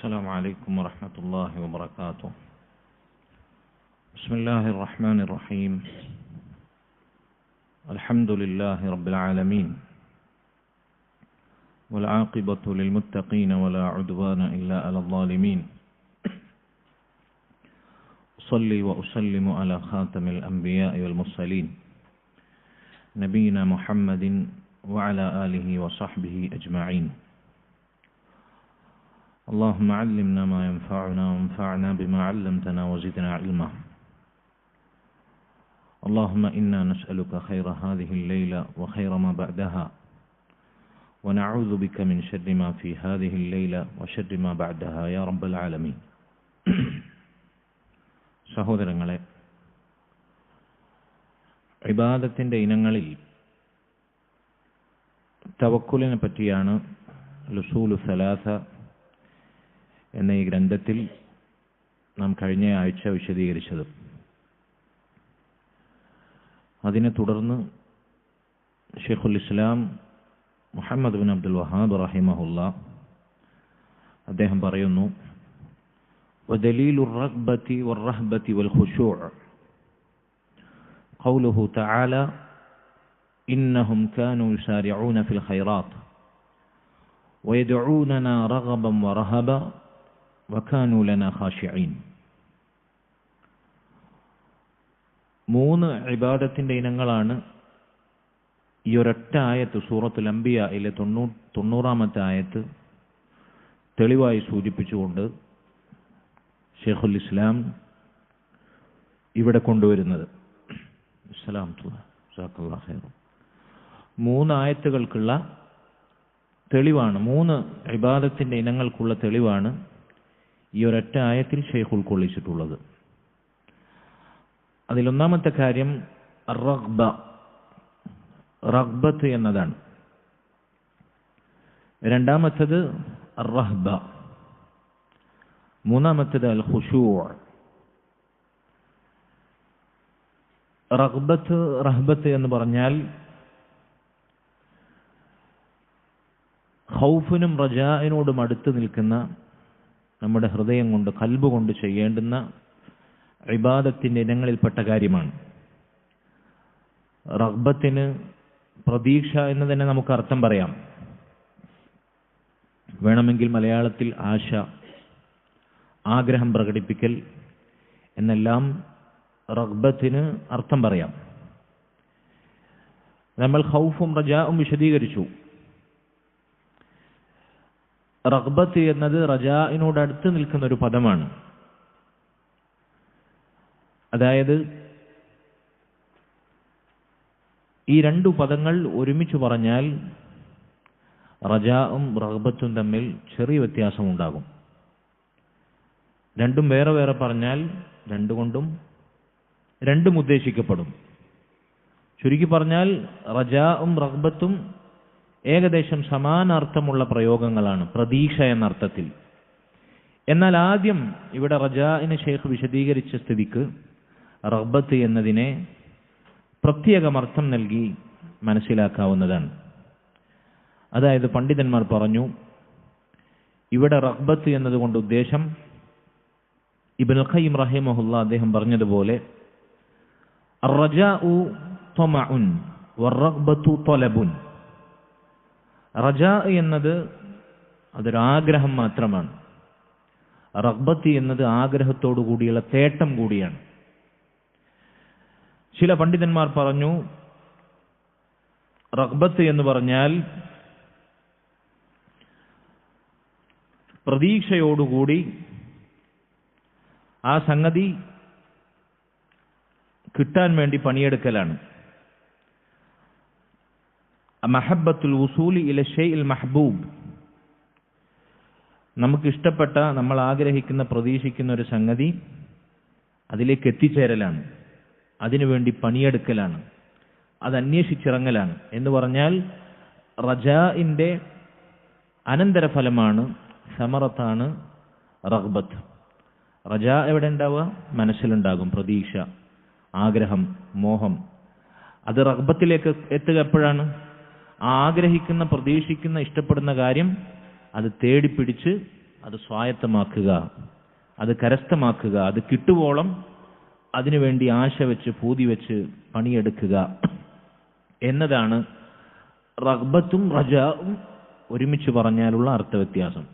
السلام عليكم ورحمة الله وبركاته. بسم الله الرحمن الرحيم. الحمد لله رب العالمين والعاقبة للمتقين ولا عدوان إلا على الظالمين. أصلي وأسلم على خاتم الأنبياء والمرسلين نبينا محمد وعلى آله وصحبه أجمعين. اللهم علمنا ما ينفعنا وانفعنا بما علمتنا وزدنا علما. اللهم إنا نسألك خير هذه الليلة وخير ما بعدها ونعوذ بك من شر ما في هذه الليلة وشر ما بعدها يا رب العالمين. സഹോദരങ്ങളെ, ഇബാദത്തിൻ്റെ ഇനങ്ങളിൽ തവക്കുലിനെ പറ്റിയാണ് ലുസൂലു സലാസ എന്ന ഈ ഗ്രന്ഥത്തിൽ നാം കഴിഞ്ഞ ആഴ്ച വിശദീകരിച്ചത്. അതിനെ തുടർന്ന് ഷെയ്ഖുൽ ഇസ്ലാം മുഹമ്മദ് ബിൻ അബ്ദുൽ വഹാബ് റഹിമഹുല്ലാ അദ്ദേഹം പറയുന്നു, وَدَلِيلُ الرَّغْبَةِ وَالرَّهْبَةِ وَالْخُشُوعِ قوله تعالى إنهم كانوا يسارعون في الخيرات ويدعوننا رغبا ورهبا وكانوا لنا خاشعين. മൂന്ന് ഇബാദത്തിന്റെ ഇനങ്ങളാണ് ഈ ഒരൊറ്റ ആയത്ത് സൂറത്തുൽ അംബിയായിലെ 90-ാമത്തെ ആയത്ത് തെളിവായി സൂചിപ്പിച്ചുകൊണ്ട് ഷെയ്ഖുൽ ഇസ്ലാം ഇവിടെ കൊണ്ടുവരുന്നത്. മൂന്ന് ആയത്തുകൾക്കുള്ള തെളിവാണ്, മൂന്ന് ഇബാദത്തിന്റെ ഇനങ്ങൾക്കുള്ള തെളിവാണ് ഈ ഒരൊറ്റ ആയത്തിൽ ഷെയ്ഖ് ഉൾക്കൊള്ളിച്ചിട്ടുള്ളത്. അതിലൊന്നാമത്തെ കാര്യം റഗ്ബത്ത് എന്നതാണ്. രണ്ടാമത്തേത് റഹ്ബ, മൂന്നാമത്തേത് അൽ ഖുശൂ'. റഹ്ബത്ത് എന്ന് പറഞ്ഞാൽ ഖൗഫിനും റജാഇനോടും അടുത്ത് നിൽക്കുന്ന, നമ്മുടെ ഹൃദയം കൊണ്ട് ഖൽബ് കൊണ്ട് ചെയ്യേണ്ടുന്ന ഇബാദത്തിന്റെ ഇനങ്ങളിൽപ്പെട്ട കാര്യമാണ്. റഗ്ബത്തിന് പ്രതീക്ഷ എന്ന് തന്നെ നമുക്ക് അർത്ഥം പറയാം. വേണമെങ്കിൽ മലയാളത്തിൽ ആശ, ആഗ്രഹം പ്രകടിപ്പിക്കൽ എന്നെല്ലാം റഗ്ബത്തിന് അർത്ഥം പറയാം. നമ്മൾ ഖൗഫും റജാഉം വിശദീകരിച്ചു. റഗ്ബത്ത് എന്നത് റജാഇനോട് അടുത്ത് നിൽക്കുന്ന ഒരു പദമാണ്. അതായത് ഈ രണ്ടു പദങ്ങൾ ഒരുമിച്ച് പറഞ്ഞാൽ റജാഉം റഗ്ബത്തും തമ്മിൽ ചെറിയ വ്യത്യാസമുണ്ടാകും. രണ്ടും വേറെ വേറെ പറഞ്ഞാൽ രണ്ടും ഉദ്ദേശിക്കപ്പെടും. ചുരുക്കി പറഞ്ഞാൽ റജാഉം റഗ്ബത്തും ഏകദേശം സമാനാർത്ഥമുള്ള പ്രയോഗങ്ങളാണ്, പ്രതീക്ഷ എന്നർത്ഥത്തിൽ. എന്നാൽ ആദ്യം ഇവിടെ റജാഇന് ഷെയ്ഖ് വിശദീകരിച്ച സ്ഥിതിക്ക് റഗ്ബത്ത് എന്നതിനെ പ്രത്യേകം അർത്ഥം നൽകി മനസ്സിലാക്കാവുന്നതാണ്. അതായത് പണ്ഡിതന്മാർ പറഞ്ഞു, ഇവിടെ റഗ്ബത്ത് എന്നതുകൊണ്ട് ഉദ്ദേശം ഇബ്നുൽ ഖയ്യിം റഹിമഹുല്ലാ അദ്ദേഹം പറഞ്ഞതുപോലെ അർറജാഉ തമഉൻ വറഗ്ബത്തു തലബുൻ. റജാ എന്നത് അതൊരു ആഗ്രഹം മാത്രമാണ്. റഗ്ബത്ത് എന്നത് ആഗ്രഹത്തോടു കൂടിയുള്ള തേട്ടം കൂടിയാണ്. ചില പണ്ഡിതന്മാർ പറഞ്ഞു, റഗ്ബത്ത് എന്ന് പറഞ്ഞാൽ പ്രതീക്ഷയോടുകൂടി ആ സംഗതി കിട്ടാൻ വേണ്ടി പണിയെടുക്കലാണ്. മഹബ്ബത്തുൽ വുസൂലി ഇല ഷൈഇൽ മഹ്ബൂബ്, നമുക്ക് ഇഷ്ടപ്പെട്ട, നമ്മൾ ആഗ്രഹിക്കുന്ന, പ്രതീക്ഷിക്കുന്ന ഒരു സംഗതി അതിലേക്ക് എത്തിച്ചേരലാണ്, അതിനുവേണ്ടി പണിയെടുക്കലാണ്, അത് അന്വേഷിച്ചിറങ്ങലാണ്. എന്ന് പറഞ്ഞാൽ റജാഇന്റെ അനന്തരഫലമാണ്, സമറത്താണ് റഗ്ബത്ത്. റജാ എവിടെ ഉണ്ടാവുക? മനസ്സിലുണ്ടാകും പ്രതീക്ഷ, ആഗ്രഹം, മോഹം. അത് റഗ്ബത്തിലേക്ക് എത്തുക എപ്പോഴാണ്? ആഗ്രഹിക്കുന്ന, പ്രതീക്ഷിക്കുന്ന, ഇഷ്ടപ്പെടുന്ന കാര്യം അത് തേടിപ്പിടിച്ച് അത് സ്വായത്തമാക്കുക, അത് കരസ്ഥമാക്കുക, അത് കിട്ടുവോളം അതിനുവേണ്ടി ആശ വെച്ച് പൂതി വെച്ച് പണിയെടുക്കുക എന്നതാണ് റഗ്ബത്തും റജാഉം ഒരുമിച്ച് പറഞ്ഞാലുള്ള അർത്ഥവ്യത്യാസം.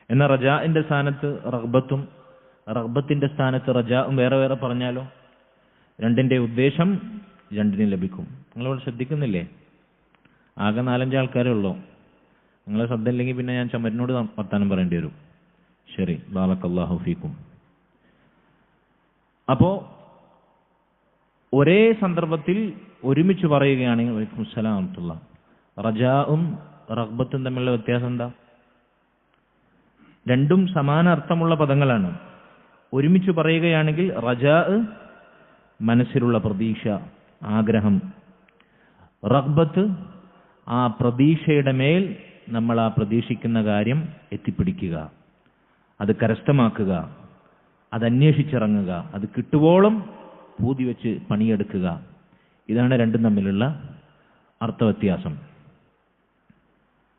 എന്നാൽ റജാഇന്റെ സ്ഥാനത്ത് റഗ്ബത്തും റഗ്ബത്തിന്റെ സ്ഥാനത്ത് റജാഉം വേറെ വേറെ പറഞ്ഞാലോ രണ്ടിന്റെ ഉദ്ദേശം രണ്ടിനും ലഭിക്കും. നിങ്ങളിവിടെ ശ്രദ്ധിക്കുന്നില്ലേ? ആകെ 4-5 ആൾക്കാരേ ഉള്ളൂ. നിങ്ങളെ ശബ്ദം ഇല്ലെങ്കിൽ പിന്നെ ഞാൻ ചമരിനോട് വർത്താനം പറയേണ്ടി വരും. ശരി, ബാറക്കല്ലാഹു ഫീക്കും. അപ്പോ ഒരേ സന്ദർഭത്തിൽ ഒരുമിച്ച് പറയുകയാണെങ്കിൽ വലൈക്കും അസ്സലാം വറഹ്മത്തുള്ളാഹി, റജാഉം റഗ്ബത്തും തമ്മിലുള്ള വ്യത്യാസം എന്താ? രണ്ടും സമാന അർത്ഥമുള്ള പദങ്ങളാണ്. ഒരുമിച്ച് പറയുകയാണെങ്കിൽ റജാ മനസ്സിലുള്ള പ്രതീക്ഷ, ആഗ്രഹം. റഗ്ബത്ത് ആ പ്രതീക്ഷയുടെ മേൽ നമ്മൾ ആ പ്രതീക്ഷിക്കുന്ന കാര്യം എത്തിപ്പിടിക്കുക, അത് കരസ്ഥമാക്കുക, അത് അന്വേഷിച്ചിറങ്ങുക, അത് കിട്ടുവോളം പൂതി വെച്ച് പണിയെടുക്കുക. ഇതാണ് രണ്ടും തമ്മിലുള്ള അർത്ഥവ്യത്യാസം.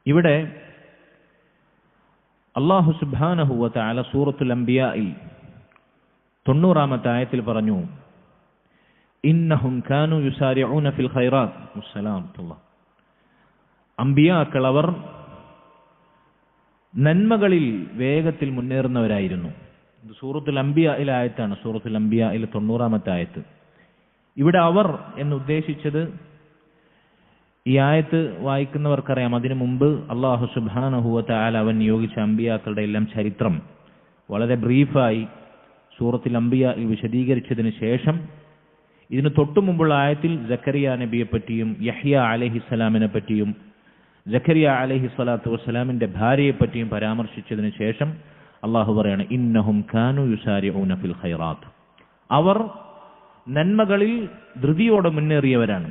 ഇവിടെ അല്ലാഹു സുബ്ഹാനഹു വ തആല സൂറത്തുൽ അംബിയായിൽ 90-ാമത്തെ ആയത്തിൽ പറഞ്ഞു, ഇന്നഹും കാനൂ യുസാരിഊന ഫിൽ ഖൈറാത്ത്. മുസ്സലാം. അംബിയാക്കൾ അവർ നന്മകളിൽ വേഗത്തിൽ മുന്നേറുന്നവരായിരുന്നു. ഇത് സൂറത്തുൽ അംബിയായിലെ ആയത്താണ്, സൂറത്തുൽ അംബിയായിലെ 90-ാമത്തെ ആയത്ത്. ഇവിടെ അവർ എന്നുദ്ദേശിച്ചത്, ഈ ആയത്ത് വായിക്കുന്നവർക്കറിയാം, അതിനു മുമ്പ് അല്ലാഹു സുബ്ഹാനഹു വ തആല അവൻ നിയോഗിച്ച അംബിയാക്കളുടെ എല്ലാം ചരിത്രം വളരെ ബ്രീഫായി സൂറത്തുൽ അംബിയായിൽ വിശദീകരിച്ചതിന് ശേഷം ഇതിന് തൊട്ടു മുമ്പുള്ള ആയത്തിൽ സക്കരിയ നബിയെ പറ്റിയും യഹ്യ അലൈഹിസ്സലാമിനെ പറ്റിയും സക്കരിയ അലൈഹി സ്വലാത്തു വസ്സലാമിന്റെ ഭാര്യയെ പറ്റിയും പരാമർശിച്ചതിന് ശേഷം അള്ളാഹു പറയാണ്, ഇന്നഹും കാനൂ യുസാരിഊന ഫിൽ ഖൈറാത്ത്. അവർ നന്മകളിൽ ധൃതിയോടെ മുന്നേറിയവരാണ്.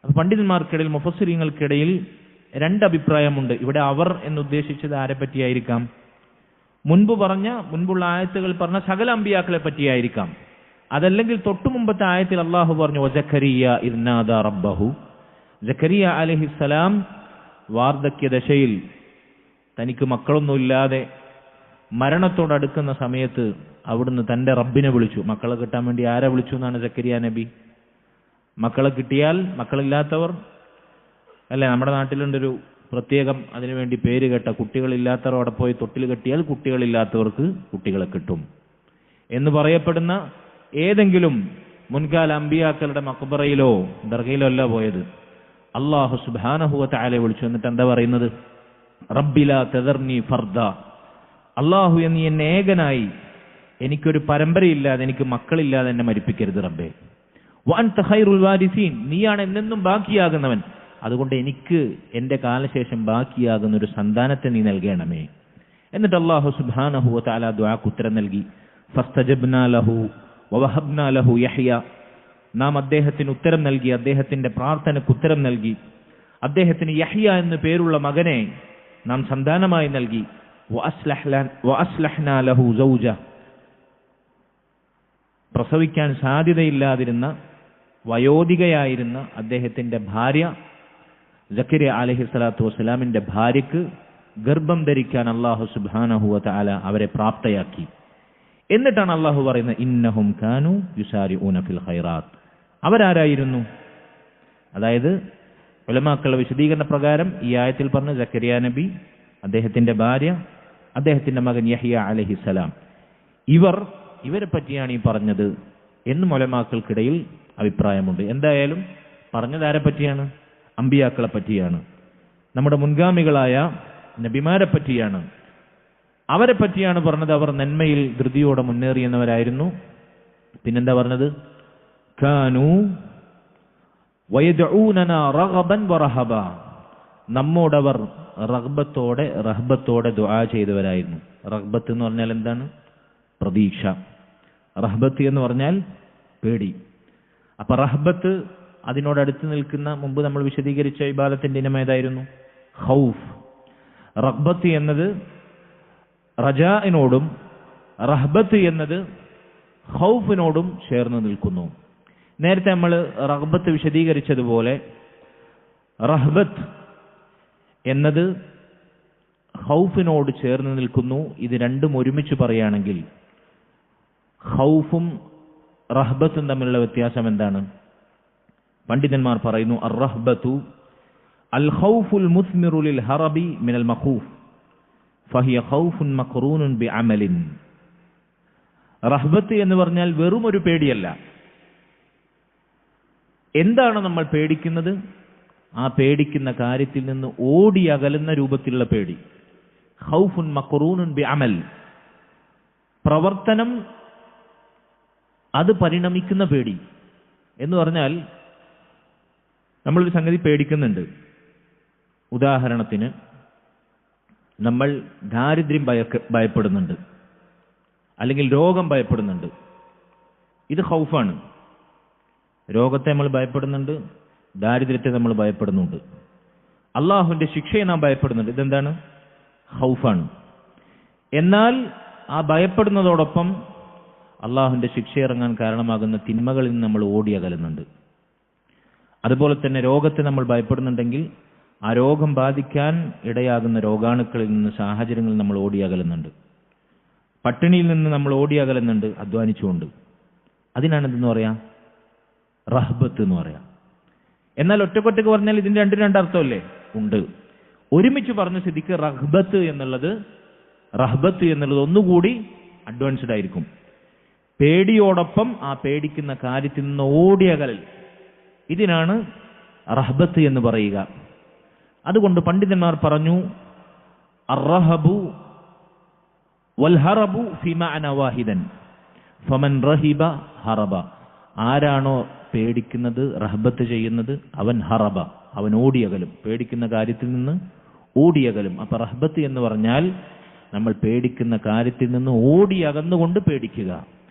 പണ്ഡിതന്മാർക്കിടയിൽ, മുഫസ്സിരീങ്ങൾക്കിടയിൽ 2 അഭിപ്രായമുണ്ട്. ഇവിടെ അവർ എന്നുദ്ദേശിച്ചത് ആരെ പറ്റിയായിരിക്കാം? മുൻപുള്ള ആയത്തുകൾ പറഞ്ഞ സകല അമ്പിയാക്കളെ പറ്റിയായിരിക്കാം. അതല്ലെങ്കിൽ തൊട്ടു മുമ്പത്തെ ആയത്തിൽ അള്ളാഹു പറഞ്ഞു, വസക്കരിയ ഇദ് നാദാ റബ്ബഹു. സക്കരിയ അലൈഹിസ്സലാം വാർദ്ധക്യദശയിൽ തനിക്ക് മക്കളൊന്നുമില്ലാതെ മരണത്തോടടുക്കുന്ന സമയത്ത് അവിടുന്ന് തന്റെ റബ്ബിനെ വിളിച്ചു. മക്കളെ കിട്ടാൻ വേണ്ടി ആരെ വിളിച്ചു എന്നാണ് സക്കരിയ നബി? മക്കളെ കിട്ടിയാൽ, മക്കളില്ലാത്തവർ അല്ലെ, നമ്മുടെ നാട്ടിലുണ്ടൊരു പ്രത്യേകം അതിനുവേണ്ടി പേര് കേട്ട, കുട്ടികളില്ലാത്തവർ അവിടെ പോയി തൊട്ടിൽ കെട്ടിയാൽ കുട്ടികളില്ലാത്തവർക്ക് കുട്ടികളെ കിട്ടും എന്ന് പറയപ്പെടുന്ന ഏതെങ്കിലും മുൻകാല അമ്പിയാക്കളുടെ മഖ്ബറയിലോ ദർഗയിലോ അല്ല പോയത്. അല്ലാഹു സുബ്ഹാനഹു വ തആല വിളിച്ചു. എന്നിട്ട് എന്താ പറയുന്നത്? റബ്ബി ലാ തദർനി ഫർദ. അല്ലാഹു, നീ എന്നെ ഏകനായി, എനിക്കൊരു പരമ്പരയില്ലാതെ, എനിക്ക് മക്കളില്ലാതെ എന്നെ മരിപ്പിക്കരുത് റബ്ബേ. വ അൻത ഖൈറുൽ വാരിസീൻ. നീയാണ് എന്നെന്നും ബാക്കിയാകുന്നവൻ, അതുകൊണ്ട് എനിക്ക് എന്റെ കാലശേഷം ബാക്കിയാകുന്ന ഒരു സന്താനത്തെ നീ നൽകണമേ. എന്നിട്ട് അല്ലാഹു സുബ്ഹാനഹു വ തആല ദുആക്ക് ഉത്തരം നൽകി. ഫസ്തജബ്നാ ലഹു വവഹബ്നാ ലഹു യഹ്യ. നാം അദ്ദേഹത്തിന് ഉത്തരം നൽകി, അദ്ദേഹത്തിന്റെ പ്രാർത്ഥനയ്ക്ക് ഉത്തരം നൽകി. അദ്ദേഹത്തിന് യഹ്യ എന്ന് പേരുള്ള മകനെ നാം സന്താനമായി നൽകി. വഅസ്ലഹ്നാ ലഹു സൗജ. പ്രസവിക്കാൻ സാധ്യതയില്ലാതിരുന്ന വയോധികയായിരുന്ന അദ്ദേഹത്തിന്റെ ഭാര്യ, സക്കരിയ അലൈഹിസ്സലാത്തു വസ്സലാമിന്റെ ഭാര്യയ്ക്ക് ഗർഭം ധരിക്കാൻ അല്ലാഹു സുബ്ഹാനഹു വ തആല അവരെ പ്രാപ്തയാക്കി. എന്നിട്ടാണ് അല്ലാഹു പറയുന്നത്, ഇന്നഹും കാനൂ യുസാരിഊന ഫിൽ ഖൈറാത്ത്. അവരാരായിരുന്നു? അതായത് ഉലമാക്കളുടെ വിശദീകരണ പ്രകാരം ഈ ആയത്തിൽ പറഞ്ഞ സക്കരിയ നബി, അദ്ദേഹത്തിന്റെ ഭാര്യ, അദ്ദേഹത്തിന്റെ മകൻ യഹ്യ അലൈഹിസ്സലാം, ഇവരെ പറ്റിയാണ് ഈ പറഞ്ഞത് എന്നും ഉലമാക്കൾക്കിടയിൽ അഭിപ്രായമുണ്ട്. എന്തായാലും പറഞ്ഞത് ആരെ പറ്റിയാണ്? അമ്പിയാക്കളെ പറ്റിയാണ്, നമ്മുടെ മുൻഗാമികളായ നബിമാരെ പറ്റിയാണ്. അവരെ പറ്റിയാണ് പറഞ്ഞത്. അവർ നന്മയിൽ ധൃതിയോടെ മുന്നേറിയെന്നവരായിരുന്നു. പിന്നെന്താ പറഞ്ഞത്? കാനൂ വയദ്ഊനനാ റഗബൻ വറഹബ. നമ്മോടവർ റഹ്ബത്തോടെ ദുആ ചെയ്തവരായിരുന്നു. റഗ്ബത്ത് എന്ന് പറഞ്ഞാൽ എന്താണ്? പ്രതീക്ഷ. റഹ്ബത്ത് എന്ന് പറഞ്ഞാൽ പേടി. അപ്പൊ റഹ്ബത്ത് അതിനോടടുത്ത് നിൽക്കുന്ന, മുമ്പ് നമ്മൾ വിശദീകരിച്ച ഇബാദത്തിന്റെ ഇനം ഏതായിരുന്നു? ഖൗഫ്. റഗ്ബത്ത് എന്നത് റജാഇനോടും റഹ്ബത്ത് എന്നത് ഖൗഫിനോടും ചേർന്ന് നിൽക്കുന്നു. നേരത്തെ നമ്മൾ റഗ്ബത്ത് വിശദീകരിച്ചതുപോലെ റഹ്ബത്ത് എന്നത് ഖൗഫിനോട് ചേർന്ന് നിൽക്കുന്നു. ഇത് രണ്ടും ഒരുമിച്ച് പറയുകയാണെങ്കിൽ ഖൗഫും റഹ്ബത്തും തമ്മിലുള്ള വ്യത്യാസം എന്താണ്? പണ്ഡിതന്മാർ പറയുന്നു, അർ-റഹ്ബത്തു അൽ ഖൗഫുൽ മുസ്മിറു ലിൽ ഹറബി മിനൽ മഖൂഫ് ഫഹിയ ഖൗഫുൻ മഖ്റൂനുൻ ബിഅമലിൻ. റഹ്ബത്ത് എന്ന് പറഞ്ഞാൽ വെറും ഒരു പേടിയല്ല. എന്താണ് നമ്മൾ പേടിക്കുന്നത്? ആ പേടിക്കുന്ന കാര്യത്തിൽ നിന്ന് ഓടി അകലുന്ന രൂപത്തിലുള്ള പേടി. ഖൗഫുൻ മഖ്റൂനുൻ ബിഅമൽ, പ്രവർത്തനം അത് പരിണമിക്കുന്ന പേടി എന്ന് പറഞ്ഞാൽ നമ്മളൊരു സംഗതി പേടിക്കുന്നുണ്ട്. ഉദാഹരണത്തിന് നമ്മൾ ദാരിദ്ര്യം ഭയപ്പെടുന്നുണ്ട്, അല്ലെങ്കിൽ രോഗം ഭയപ്പെടുന്നുണ്ട്. ഇത് ഖൗഫാണ്. രോഗത്തെ നമ്മൾ ഭയപ്പെടുന്നുണ്ട്, ദാരിദ്ര്യത്തെ നമ്മൾ ഭയപ്പെടുന്നുണ്ട്, അള്ളാഹുവിന്റെ ശിക്ഷയെ നാം ഭയപ്പെടുന്നുണ്ട്. ഇതെന്താണ്? ഖൗഫാണ്. എന്നാൽ ആ ഭയപ്പെടുന്നതോടൊപ്പം അള്ളാഹുവിന്റെ ശിക്ഷ ഇറങ്ങാൻ കാരണമാകുന്ന തിന്മകളിൽ നിന്ന് നമ്മൾ ഓടി അകലുന്നുണ്ട്. അതുപോലെ തന്നെ രോഗത്തെ നമ്മൾ ഭയപ്പെടുന്നുണ്ടെങ്കിൽ ആ രോഗം ബാധിക്കാൻ ഇടയാകുന്ന രോഗാണുക്കളിൽ നിന്ന്, സാഹചര്യങ്ങളിൽ നമ്മൾ ഓടി അകലുന്നുണ്ട്. പട്ടിണിയിൽ നിന്ന് നമ്മൾ ഓടി അകലുന്നുണ്ട്, അധ്വാനിച്ചുകൊണ്ട്. അതിനാണ് എന്തെന്ന് പറയാം? റഹ്ബത്ത് എന്ന് പറയാം. എന്നാൽ ഒറ്റക്കൊറ്റക്ക് പറഞ്ഞാൽ ഇതിന്റെ രണ്ടർത്ഥമല്ലേ? ഉണ്ട്. ഒരുമിച്ച് പറഞ്ഞ സ്ഥിതിക്ക് റഹ്ബത്ത് എന്നുള്ളത് ഒന്നുകൂടി അഡ്വാൻസ്ഡ് ആയിരിക്കും. പേടിയോടൊപ്പം ആ പേടിക്കുന്ന കാര്യത്തിൽ നിന്ന് ഓടിയകലൽ, ഇതിനാണ് റഹ്ബത്ത് എന്ന് പറയുക. അതുകൊണ്ട് പണ്ഡിതന്മാർ പറഞ്ഞു, അർറഹബു വൽ ഹറബു ഫി മഅന വാഹിദൻ ഫമൻ റഹിബ ഹറബ. ആരാണോ പേടിക്കുന്നത്, റഹ്ബത്ത് ചെയ്യുന്നത്, അവൻ ഹറബ, അവൻ ഓടിയകലും, പേടിക്കുന്ന കാര്യത്തിൽ നിന്ന് ഓടിയകലും. അപ്പൊ റഹ്ബത്ത് എന്ന് പറഞ്ഞാൽ നമ്മൾ പേടിക്കുന്ന കാര്യത്തിൽ നിന്ന് ഓടി അകന്നുകൊണ്ട് പേടിക്കുക,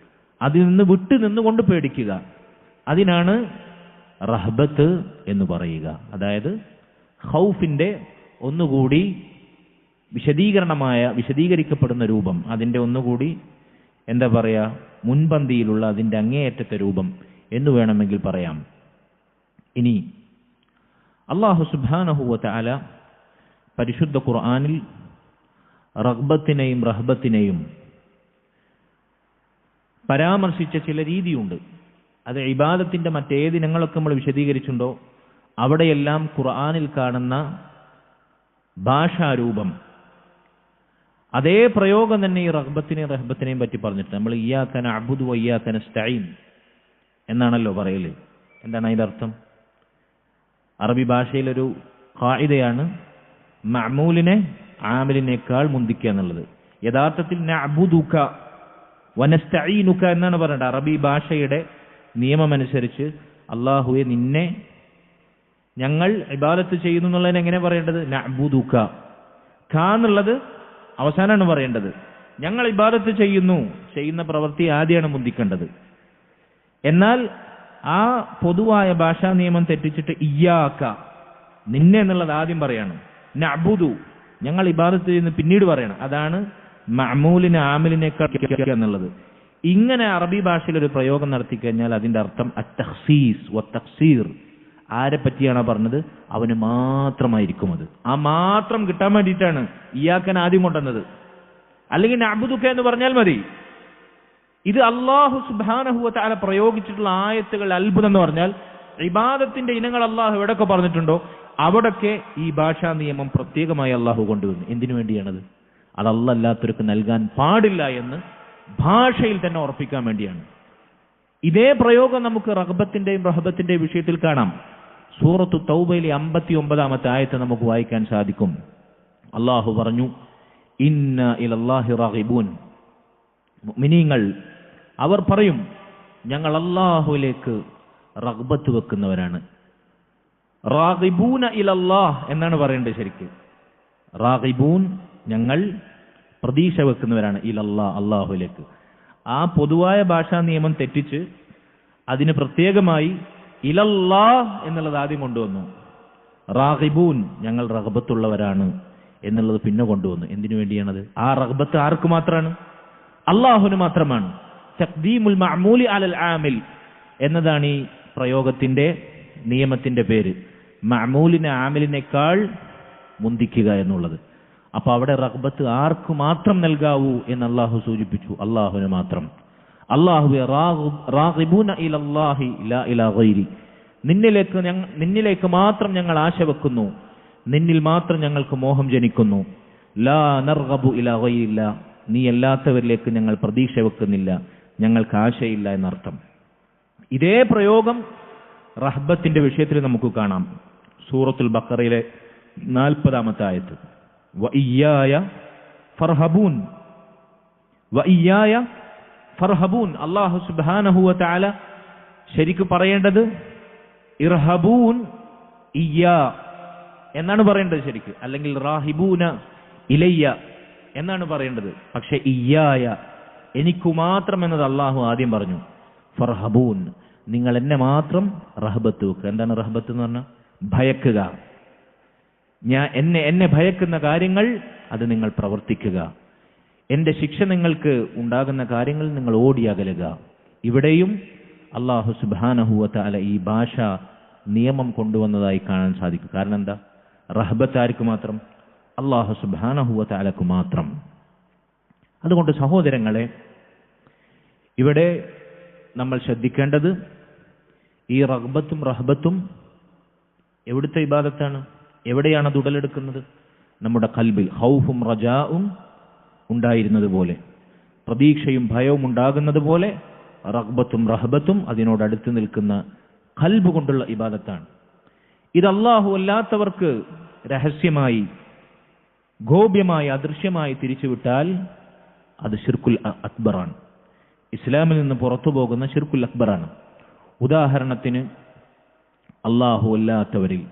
അതിൽ നിന്ന് വിട്ടു നിന്നുകൊണ്ട് പേടിക്കുക. അതിനാണ് റഹ്ബത്ത് എന്ന് പറയുക. അതായത് ഖൗഫിന്റെ ഒന്നുകൂടി വിശദീകരിക്കപ്പെടുന്ന രൂപം, അതിന്റെ ഒന്നുകൂടി എന്താ പറയാ, മുൻപന്തിയിലുള്ള അതിന്റെ അങ്ങേയറ്റത്തെ രൂപം എന്ന് വേണമെങ്കിൽ പറയാം. ഇനി അല്ലാഹു സുബ്ഹാനഹു വ തആല പരിശുദ്ധ ഖുർആനിൽ റഗ്ബത്തിനെയും റഹ്ബത്തിനെയും പരാമർശിച്ച ചില രീതിയുണ്ട്. അത് ഇബാദത്തിന്റെ മറ്റേതിനങ്ങളൊക്കെ നമ്മൾ വിശദീകരിച്ചിട്ടുണ്ടോ അവിടെയെല്ലാം ഖുർആനിൽ കാണുന്ന ഭാഷാരൂപം, അതേ പ്രയോഗം തന്നെ ഈ റഗ്ബത്തിനെയും റഹ്ബത്തിനെയും പറ്റി പറഞ്ഞിട്ട് നമ്മൾ ഇയ്യാക നഅ്ബുദു വ ഇയ്യാക നസ്തഈൻ എന്നാണല്ലോ പറയല്. എന്താണ് അതിന്റെ അർത്ഥം? അറബി ഭാഷയിലൊരു ഖാഇദയാണ് മഅമൂലിനെ ആമിലിനേക്കാൾ മുന്തിക്കുക എന്നുള്ളത്. യഥാർത്ഥത്തിൽ നഅ്ബുദുക വ നസ്തഈനുക എന്നാണ് പറയുന്നത്. അറബി ഭാഷയുടെ നിയമമനുസരിച്ച് അല്ലാഹുവേ നിന്നെ ഞങ്ങൾ ഇബാദത്ത് ചെയ്യുന്നു എന്നുള്ളതിന് എങ്ങനെ പറയേണ്ടത്? നഅ്ബുദുക. ക എന്നുള്ളത് അവസാനമാണ് പറയേണ്ടത്. ഞങ്ങൾ ഇബാദത്ത് ചെയ്യുന്ന പ്രവൃത്തി ആദ്യമാണ് മുന്തിക്കേണ്ടത്. എന്നാൽ ആ പൊതുവായ ഭാഷാ നിയമം തെറ്റിച്ചിട്ട് ഇയ്യാക, നിന്നെ എന്നുള്ളത് ആദ്യം പറയണം. നഅ്ബുദു, ഞങ്ങൾ ഇബാദത്ത് ചെയ്യുന്ന പിന്നീട് പറയണം. അതാണ് മഅമൂലിനെ ആമിലിനേക്കാൾ എന്നുള്ളത്. ഇങ്ങനെ അറബി ഭാഷയിൽ ഒരു പ്രയോഗം നടത്തി കഴിഞ്ഞാൽ അതിന്റെ അർത്ഥം അത്തഖ്സീസ് വത്തഖ്സീർ. ആരെ പറ്റിയാണോ പറഞ്ഞത് അവന് മാത്രമായിരിക്കും അത്. ആ മാത്രം കിട്ടാൻ വേണ്ടിയിട്ടാണ് ഇയ്യാക്കൻ ആദ്യം കൊണ്ടുവന്നത്. അല്ലെങ്കിൽ നഅ്ബുദുക എന്ന് പറഞ്ഞാൽ മതി. ഇത് അല്ലാഹു സുബ്ഹാനഹു വ തആല പ്രയോഗിച്ചിട്ടുള്ള ആയത്തുകൾ അത്ഭുതം എന്ന് പറഞ്ഞാൽ ഇബാദത്തിന്റെ ഇനങ്ങൾ അല്ലാഹു എവിടെയൊക്കെ പറഞ്ഞിട്ടുണ്ടോ അവിടൊക്കെ ഈ ഭാഷാ നിയമം പ്രത്യേകമായി അല്ലാഹു കൊണ്ടുവന്നു. എന്തിനു വേണ്ടിയാണത്? അത് അല്ലാത്തവർക്ക് നൽകാൻ പാടില്ല എന്ന് ഭാഷയിൽ തന്നെ ഉറപ്പിക്കാൻ വേണ്ടിയാണ്. ഇതേ പ്രയോഗം നമുക്ക് റഗ്ബത്തിന്റെയും റഹബത്തിന്റെയും വിഷയത്തിൽ കാണാം. സൂറത്തു തൗബയിലെ 59-ാമത്തെ ആയത്ത് നമുക്ക് വായിക്കാൻ സാധിക്കും. അല്ലാഹു പറഞ്ഞു, ഇന്ന ഇലല്ലാഹി റാഗിബൂൻ. മുഅ്മിനീങ്ങൾ അവർ പറയും, ഞങ്ങൾ അല്ലാഹുവിലേക്ക് റഗ്ബത്ത് വെക്കുന്നവരാണ്. റാഗിബൂന ഇലല്ലാഹ് എന്നാണ് പറയേണ്ടത് ശരിക്ക്. റാഗിബൂൻ, ഞങ്ങൾ പ്രതീക്ഷ വെക്കുന്നവരാണ്, ഇലല്ലാഹ്, അല്ലാഹുവിലേക്ക്. ആ പൊതുവായ ഭാഷാ നിയമം തെറ്റിച്ച് അതിന് പ്രത്യേകമായി ഇലല്ലാഹ് എന്നുള്ളത് ആദ്യം കൊണ്ടുവന്നു. റാഗിബൂൻ, ഞങ്ങൾ റഗ്ബത്തുള്ളവരാണ് എന്നുള്ളത് പിന്നെ കൊണ്ടുവന്നു. എന്തിനു വേണ്ടിയാണത്? ആ റഗ്ബത്ത് ആർക്ക് മാത്രമാണ്? അല്ലാഹുവിന് മാത്രമാണ്. തഖ്ദീമുൽ മഅമൂലി അലൽ ആമിൽ എന്നതാണ് ഈ പ്രയോഗത്തിന്റെ നിയമത്തിന്റെ പേര്. മഅമൂലിനെ ആമിലിനേക്കാൾ മുന്തിക്കുക എന്നുള്ളത്. അപ്പൊ അവിടെ റഗ്ബത്ത് ആർക്ക് മാത്രം നൽകാവൂ എന്ന് അള്ളാഹു സൂചിപ്പിച്ചു, അള്ളാഹുവിന് മാത്രം. അള്ളാഹുവെ റാഗിബൂന ഇലല്ലാഹി ലാ ഇലാ ഗൈരി, നിന്നിലേക്ക് മാത്രം ഞങ്ങൾ ആശ വെക്കുന്നു, നിന്നിൽ മാത്രം ഞങ്ങൾക്ക് മോഹം ജനിക്കുന്നു. ലാ നർഗബു ഇലാ ഗൈരില്ല, നീ അല്ലാത്തവരിലേക്ക് ഞങ്ങൾ പ്രതീക്ഷ വെക്കുന്നില്ല, ഞങ്ങൾക്ക് ആശയില്ല എന്നർത്ഥം. ഇതേ പ്രയോഗം റഹ്ബത്തിന്റെ വിഷയത്തിൽ നമുക്ക് കാണാം. സൂറത്തുൽ ബഖറയിലെ 40-ാമത്തെ ആയത്ത്, വഇയ്യായ ഫർഹബൂൻ, വഇയ്യായ ഫർഹബൂൻ. അല്ലാഹു സുബ്ഹാനഹു വ തആല ശരിക്ക് പറയേണ്ടത് ഇർഹബൂൻ ഇയ്യാ എന്നാണ് പറയേണ്ടത് ശരിക്ക്, അല്ലെങ്കിൽ റാഹിബൂന ഇലയ്യ എന്നാണ് പറയേണ്ടത്. പക്ഷെ ഇയ്യായ, എനിക്കു മാത്രം എന്നത് അള്ളാഹു ആദ്യം പറഞ്ഞു. ഫർഹബൂൻ, നിങ്ങൾ എന്നെ മാത്രം റഹബത്ത് വെക്കുക. എന്താണ് റഹബത്ത് എന്ന് പറഞ്ഞാൽ? ഭയക്കുക. എന്നെ ഭയക്കുന്ന കാര്യങ്ങൾ അത് നിങ്ങൾ പ്രവർത്തിക്കുക. എന്റെ ശിക്ഷ നിങ്ങൾക്ക് ഉണ്ടാകുന്ന കാര്യങ്ങൾ നിങ്ങൾ ഓടിയകലുക. ഇവിടെയും അല്ലാഹു സുബ്ഹാനഹു വ തആല ഈ ഭാഷ നിയമം കൊണ്ടുവന്നതായി കാണാൻ സാധിക്കും. കാരണം എന്താ? റഹബത്ത് ആർക്ക് മാത്രം? അല്ലാഹു സുബ്ഹാനഹു വ തആലക്ക് മാത്രം. അതുകൊണ്ട് സഹോദരങ്ങളെ, ഇവിടെ നമ്മൾ ശ്രദ്ധിക്കേണ്ടത് ഈ റഗ്ബത്തും റഹബത്തും എവിടുത്തെ ഇബാദത്താണ്? എവിടെയാണ് അത് ഉടലെടുക്കുന്നത്? നമ്മുടെ ഖൽബിൽ ഖൗഫും റജാഉം ഉണ്ടായിരുന്നത് പോലെ, പ്രതീക്ഷയും ഭയവും ഉണ്ടാകുന്നത് പോലെ റഗ്ബത്തും റഹബത്തും അതിനോടടുത്ത് നിൽക്കുന്ന ഖൽബ് കൊണ്ടുള്ള ഇബാദത്താണ്. ഇത് അല്ലാഹു അല്ലാത്തവർക്ക് രഹസ്യമായി, ഗോപ്യമായി, അദൃശ്യമായി തിരിച്ചുവിട്ടാൽ അത് ശിർക്കുൽ അക്ബറാണ്. ഇസ്ലാമിൽ നിന്ന് പുറത്തു പോകുന്ന ശിർക്കുൽ അക്ബറാണ്. ഉദാഹരണത്തിന്, അല്ലാഹു അല്ലാത്തവരിൽ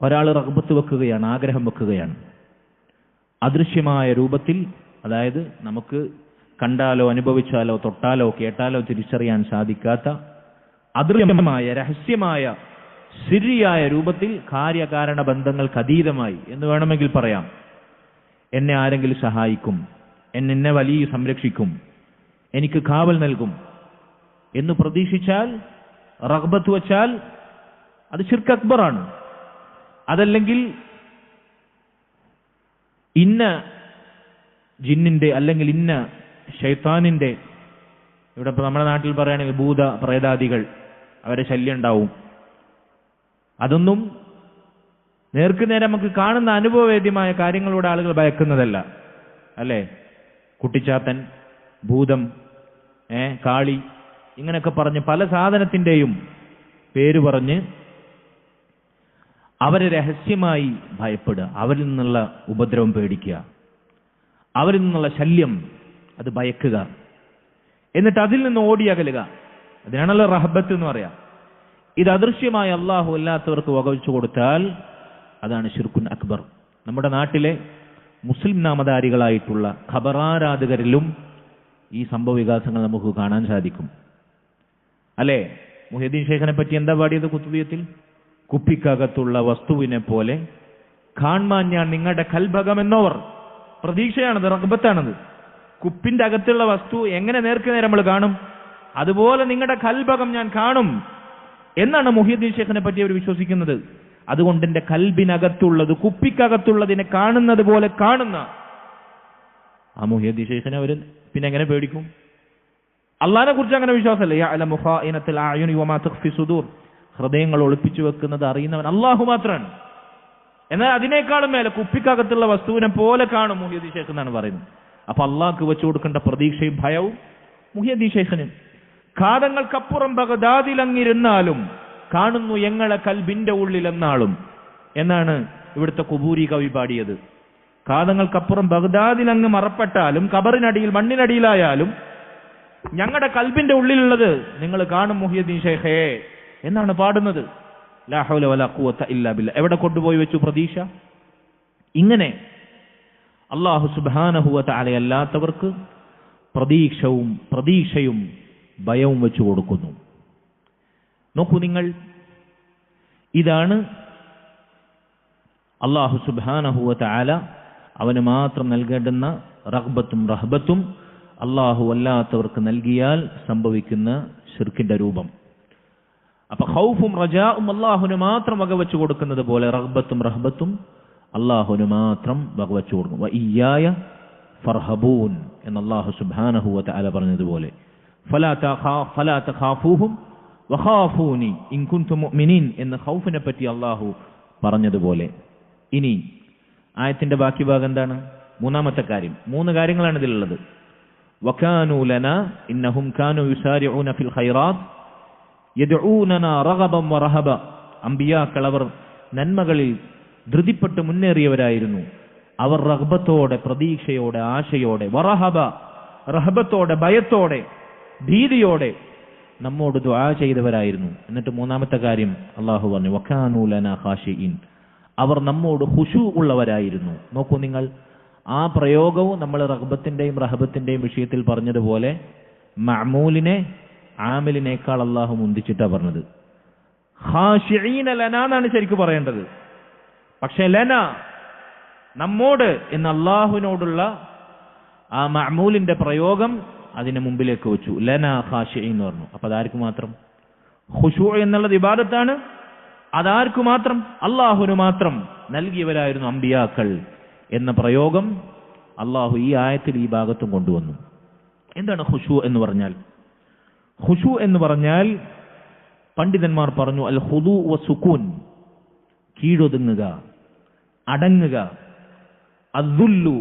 ഒരാൾ റഗ്ബത്ത് വെക്കുകയാണ്, ആഗ്രഹം വെക്കുകയാണ്. അദൃശ്യമായ രൂപത്തിൽ, അതായത് നമുക്ക് കണ്ടാലോ അനുഭവിച്ചാലോ തൊട്ടാലോ കേട്ടാലോ തിരിച്ചറിയാൻ സാധിക്കാത്ത അദൃശ്യമായ, രഹസ്യമായ, സിരിയായ രൂപത്തിൽ കാര്യകാരണ ബന്ധങ്ങൾക്ക് അതീതമായി എന്ന് വേണമെങ്കിൽ പറയാം, എന്നെ ആരെങ്കിലും സഹായിക്കും, എന്നെ വലിയ സംരക്ഷിക്കും, എനിക്ക് കാവൽ നൽകും എന്ന് പ്രതീക്ഷിച്ചാൽ, റഗ്ബത്ത് വച്ചാൽ അത് ശിർക്ക് അക്ബറാണ്. അതല്ലെങ്കിൽ ഇന്ന ജിന്നിന്റെ അല്ലെങ്കിൽ ഇന്ന ശൈത്താനിന്റെ, ഇവിടെ ഇപ്പൊ നമ്മുടെ നാട്ടിൽ പറയുകയാണെങ്കിൽ ഭൂത പ്രേതാദികൾ, അവരെ ശല്യം ഉണ്ടാവും. അതൊന്നും നേർക്കുനേരെ നമുക്ക് കാണുന്ന അനുഭവവേദ്യമായ കാര്യങ്ങളോട് ആളുകൾ ഭയക്കുന്നതല്ല, അല്ലേ? കുട്ടിച്ചാത്തൻ, ഭൂതം, കാളി, ഇങ്ങനെയൊക്കെ പറഞ്ഞ് പല സാധനത്തിന്റെയും പേര് പറഞ്ഞ് അവരെ രഹസ്യമായി ഭയപ്പെടുക, അവരിൽ നിന്നുള്ള ഉപദ്രവം പേടിക്കുക, അവരിൽ നിന്നുള്ള ശല്യം അത് ഭയക്കുക, എന്നിട്ട് അതിൽ നിന്ന് ഓടിയകലുക. അതിനാണല്ലോ റഹബത്ത് എന്ന് പറയാം. ഇത് അദൃശ്യമായ അല്ലാഹു അല്ലാത്തവർക്ക് വകവെച്ചു കൊടുത്താൽ അതാണ് ശിർക്കുൻ അക്ബർ. നമ്മുടെ നാട്ടിലെ മുസ്ലിം നാമധാരികളായിട്ടുള്ള ഖബറാരാധകരിലും ഈ സംഭവ വികാസങ്ങൾ നമുക്ക് കാണാൻ സാധിക്കും, അല്ലേ? മുഹ്യിദ്ദീൻ ശൈഖിനെ പറ്റി എന്താ പാടിയത് കുത്തുബിയത്തിൽ? കുപ്പിക്കകത്തുള്ള വസ്തുവിനെ പോലെ കാൺമാൻ ഞാൻ നിങ്ങളുടെ കൽഭകമെന്നോവർ. പ്രതീക്ഷയാണത്, റഗ്ബത്താണത്. കുപ്പിന്റെ അകത്തുള്ള വസ്തു എങ്ങനെ നേർക്കുനേരെ നമ്മൾ കാണും, അതുപോലെ നിങ്ങളുടെ കൽഭകം ഞാൻ കാണും എന്നാണ് മുഹ്യിദ്ദീൻ ശൈഖിനെ പറ്റി അവർ വിശ്വസിക്കുന്നത്. അതുകൊണ്ട് എന്റെ കൽബിനകത്തുള്ളത്, കുപ്പിക്കകത്തുള്ളതിനെ കാണുന്നത് പോലെ കാണുന്ന ആ മുഹ്യിദ്ദീൻ ശൈഖിനെ അവർ പിന്നെ എങ്ങനെ പേടിക്കും? അള്ളാഹിനെ കുറിച്ച് അങ്ങനെ വിശ്വാസമല്ലേ? യഅലമു ഖായിനത്തുൽ അയുനി വമാ തുഖ്ഫി സുദൂർ. ഹൃദയങ്ങൾ ഒളിപ്പിച്ചു വെക്കുന്നത് അറിയുന്നവൻ അള്ളാഹു മാത്രമാണ്. എന്നാൽ അതിനേക്കാളും മേലെ കുപ്പിക്കകത്തുള്ള വസ്തുവിനെ പോലെ കാണും മുഹ്യിദ്ദീൻ ശൈഖ് എന്നാണ് പറയുന്നത്. അപ്പൊ അള്ളാഹ്ക്ക് വെച്ചു കൊടുക്കേണ്ട പ്രതീക്ഷയും ഭയവും മുഹ്യിദ്ദീൻ ശൈഖിന്. കാതങ്ങൾക്കപ്പുറം ബഗ്ദാദിലങ്ങിരുന്നാലും കാണുന്നു ഞങ്ങളെ കൽബിന്റെ ഉള്ളിലെന്നാളും എന്നാണ് ഇവിടുത്തെ കുബൂരി കവി പാടിയത്. കാതങ്ങൾക്കപ്പുറം ബഗ്ദാദിലങ്ങ് മറപ്പെട്ടാലും ഖബറിനടിയിൽ മണ്ണിനടിയിലായാലും ഞങ്ങളുടെ കൽബിന്റെ ഉള്ളിലുള്ളത് നിങ്ങൾ കാണും മുഹ്യിദ്ദീൻ ശൈഖേ എന്നാണ് പാടുന്നത്. ലാ ഹൗല വലാ ഖുവത ഇല്ലാ ബില്ലാ. എവിടെ കൊണ്ടുപോയി വെച്ചു പ്രതീക്ഷ? ഇങ്ങനെ അല്ലാഹു സുബ്ഹാനഹു വ തആല അല്ലാത്തവർക്ക് പ്രതീക്ഷയും ഭയവും വെച്ചു കൊടുക്കുന്നു. നോക്കൂ നിങ്ങൾ, ഇതാണ് അല്ലാഹു സുബ്ഹാനഹു വ തആല അവന് മാത്രം നൽകേണ്ടുന്ന റഗ്ബത്തും റഹബത്തും അല്ലാഹു അല്ലാത്തവർക്ക് നൽകിയാൽ സംഭവിക്കുന്ന ശിർക്കിന്റെ രൂപം. അപ്പൊ ഖൗഫും റജാഉം അല്ലാഹുവിന് മാത്രം വകവെച്ചു കൊടുക്കുന്നത് പോലെ റഗ്ബത്തും റഹബത്തും അള്ളാഹുവിന് മാത്രം വകവച്ചു കൊടുക്കും. വഇയ്യായ ഫർഹബൂൻ എന്ന് അല്ലാഹു സുബ്ഹാനഹു വ തആല പറഞ്ഞതുപോലെ ഫലാ തഖാഫൂഹും വഖാഫൂനി ഇൻ കുൻതും മുഅ്മിനീൻ എന്ന് ഖൗഫിനെ പറ്റി അള്ളാഹു പറഞ്ഞതുപോലെ. ഇനി ആയത്തിന്റെ ബാക്കി ഭാഗം എന്താണ്? മൂന്നാമത്തെ കാര്യം. 3 കാര്യങ്ങളാണ് ഇതിലുള്ളത്. വകാനൂ ലനാ ഇന്നഹും കാനൂ യുസാരിഊന ഫിൽ ഖൈറാത്ത് യദ്ഊനനാ റഗബൻ വറഹബ. അംബിയാക്കൾ അവർ നന്മകളിൽ ധൃതിപ്പെട്ട് മുന്നേറിയവരായിരുന്നു. അവർ റഗ്ബത്തോടെ, പ്രതീക്ഷയോടെ, ആശയോടെ, വറഹബ റഹബത്തോടെ, ഭയത്തോടെ, ഭീതിയോടെ നമ്മോട് ദുആ ചെയ്തവരായിരുന്നു. എന്നിട്ട് മൂന്നാമത്തെ കാര്യം അള്ളാഹു പറഞ്ഞു വകാനൂ ലനാ ഖാശിഈൻ. അവർ നമ്മോട് ഖുശൂ ഉള്ളവരായിരുന്നു. നോക്കൂ നിങ്ങൾ, ആ പ്രയോഗവും നമ്മൾ റഗ്ബത്തിന്റെയും റഹബത്തിന്റെയും വിഷയത്തിൽ പറഞ്ഞതുപോലെ മഅമൂലിനെ ആമിലിനേക്കാൾ അള്ളാഹു മുന്തിച്ചിട്ടാണ് പറഞ്ഞത്. ഖാശിഈന ലനാ എന്നാണ് ശരിക്കും പറയേണ്ടത്. പക്ഷേ ലന നമ്മോട് എന്ന അള്ളാഹുവിനോടുള്ള ആ മഅമൂലിന്റെ പ്രയോഗം അതിന് മുമ്പിലേക്ക് വെച്ചു. ലന ഖാശിഈൻ എന്ന് പറഞ്ഞു. അപ്പൊ അതാർക്ക് മാത്രം? ഖുശൂ എന്നുള്ളത് ഇബാദത്താണ്. അതാർക്കു മാത്രം? അള്ളാഹുവിന് മാത്രം നൽകിയവരായിരുന്നു അംബിയാക്കൾ എന്ന പ്രയോഗം അള്ളാഹു ഈ ആയത്തിൽ ഈ ഭാഗത്തും കൊണ്ടുവന്നു. എന്താണ് ഖുശൂ എന്ന് പറഞ്ഞാൽ? ഖുശൂ എന്ന് പറഞ്ഞാൽ പണ്ഡിതന്മാർ പറഞ്ഞു അൽ ഖുദൂ വസുകൂൻ, കീഴൊതുങ്ങുക, അടങ്ങുക. അദ്ദുല്ലു,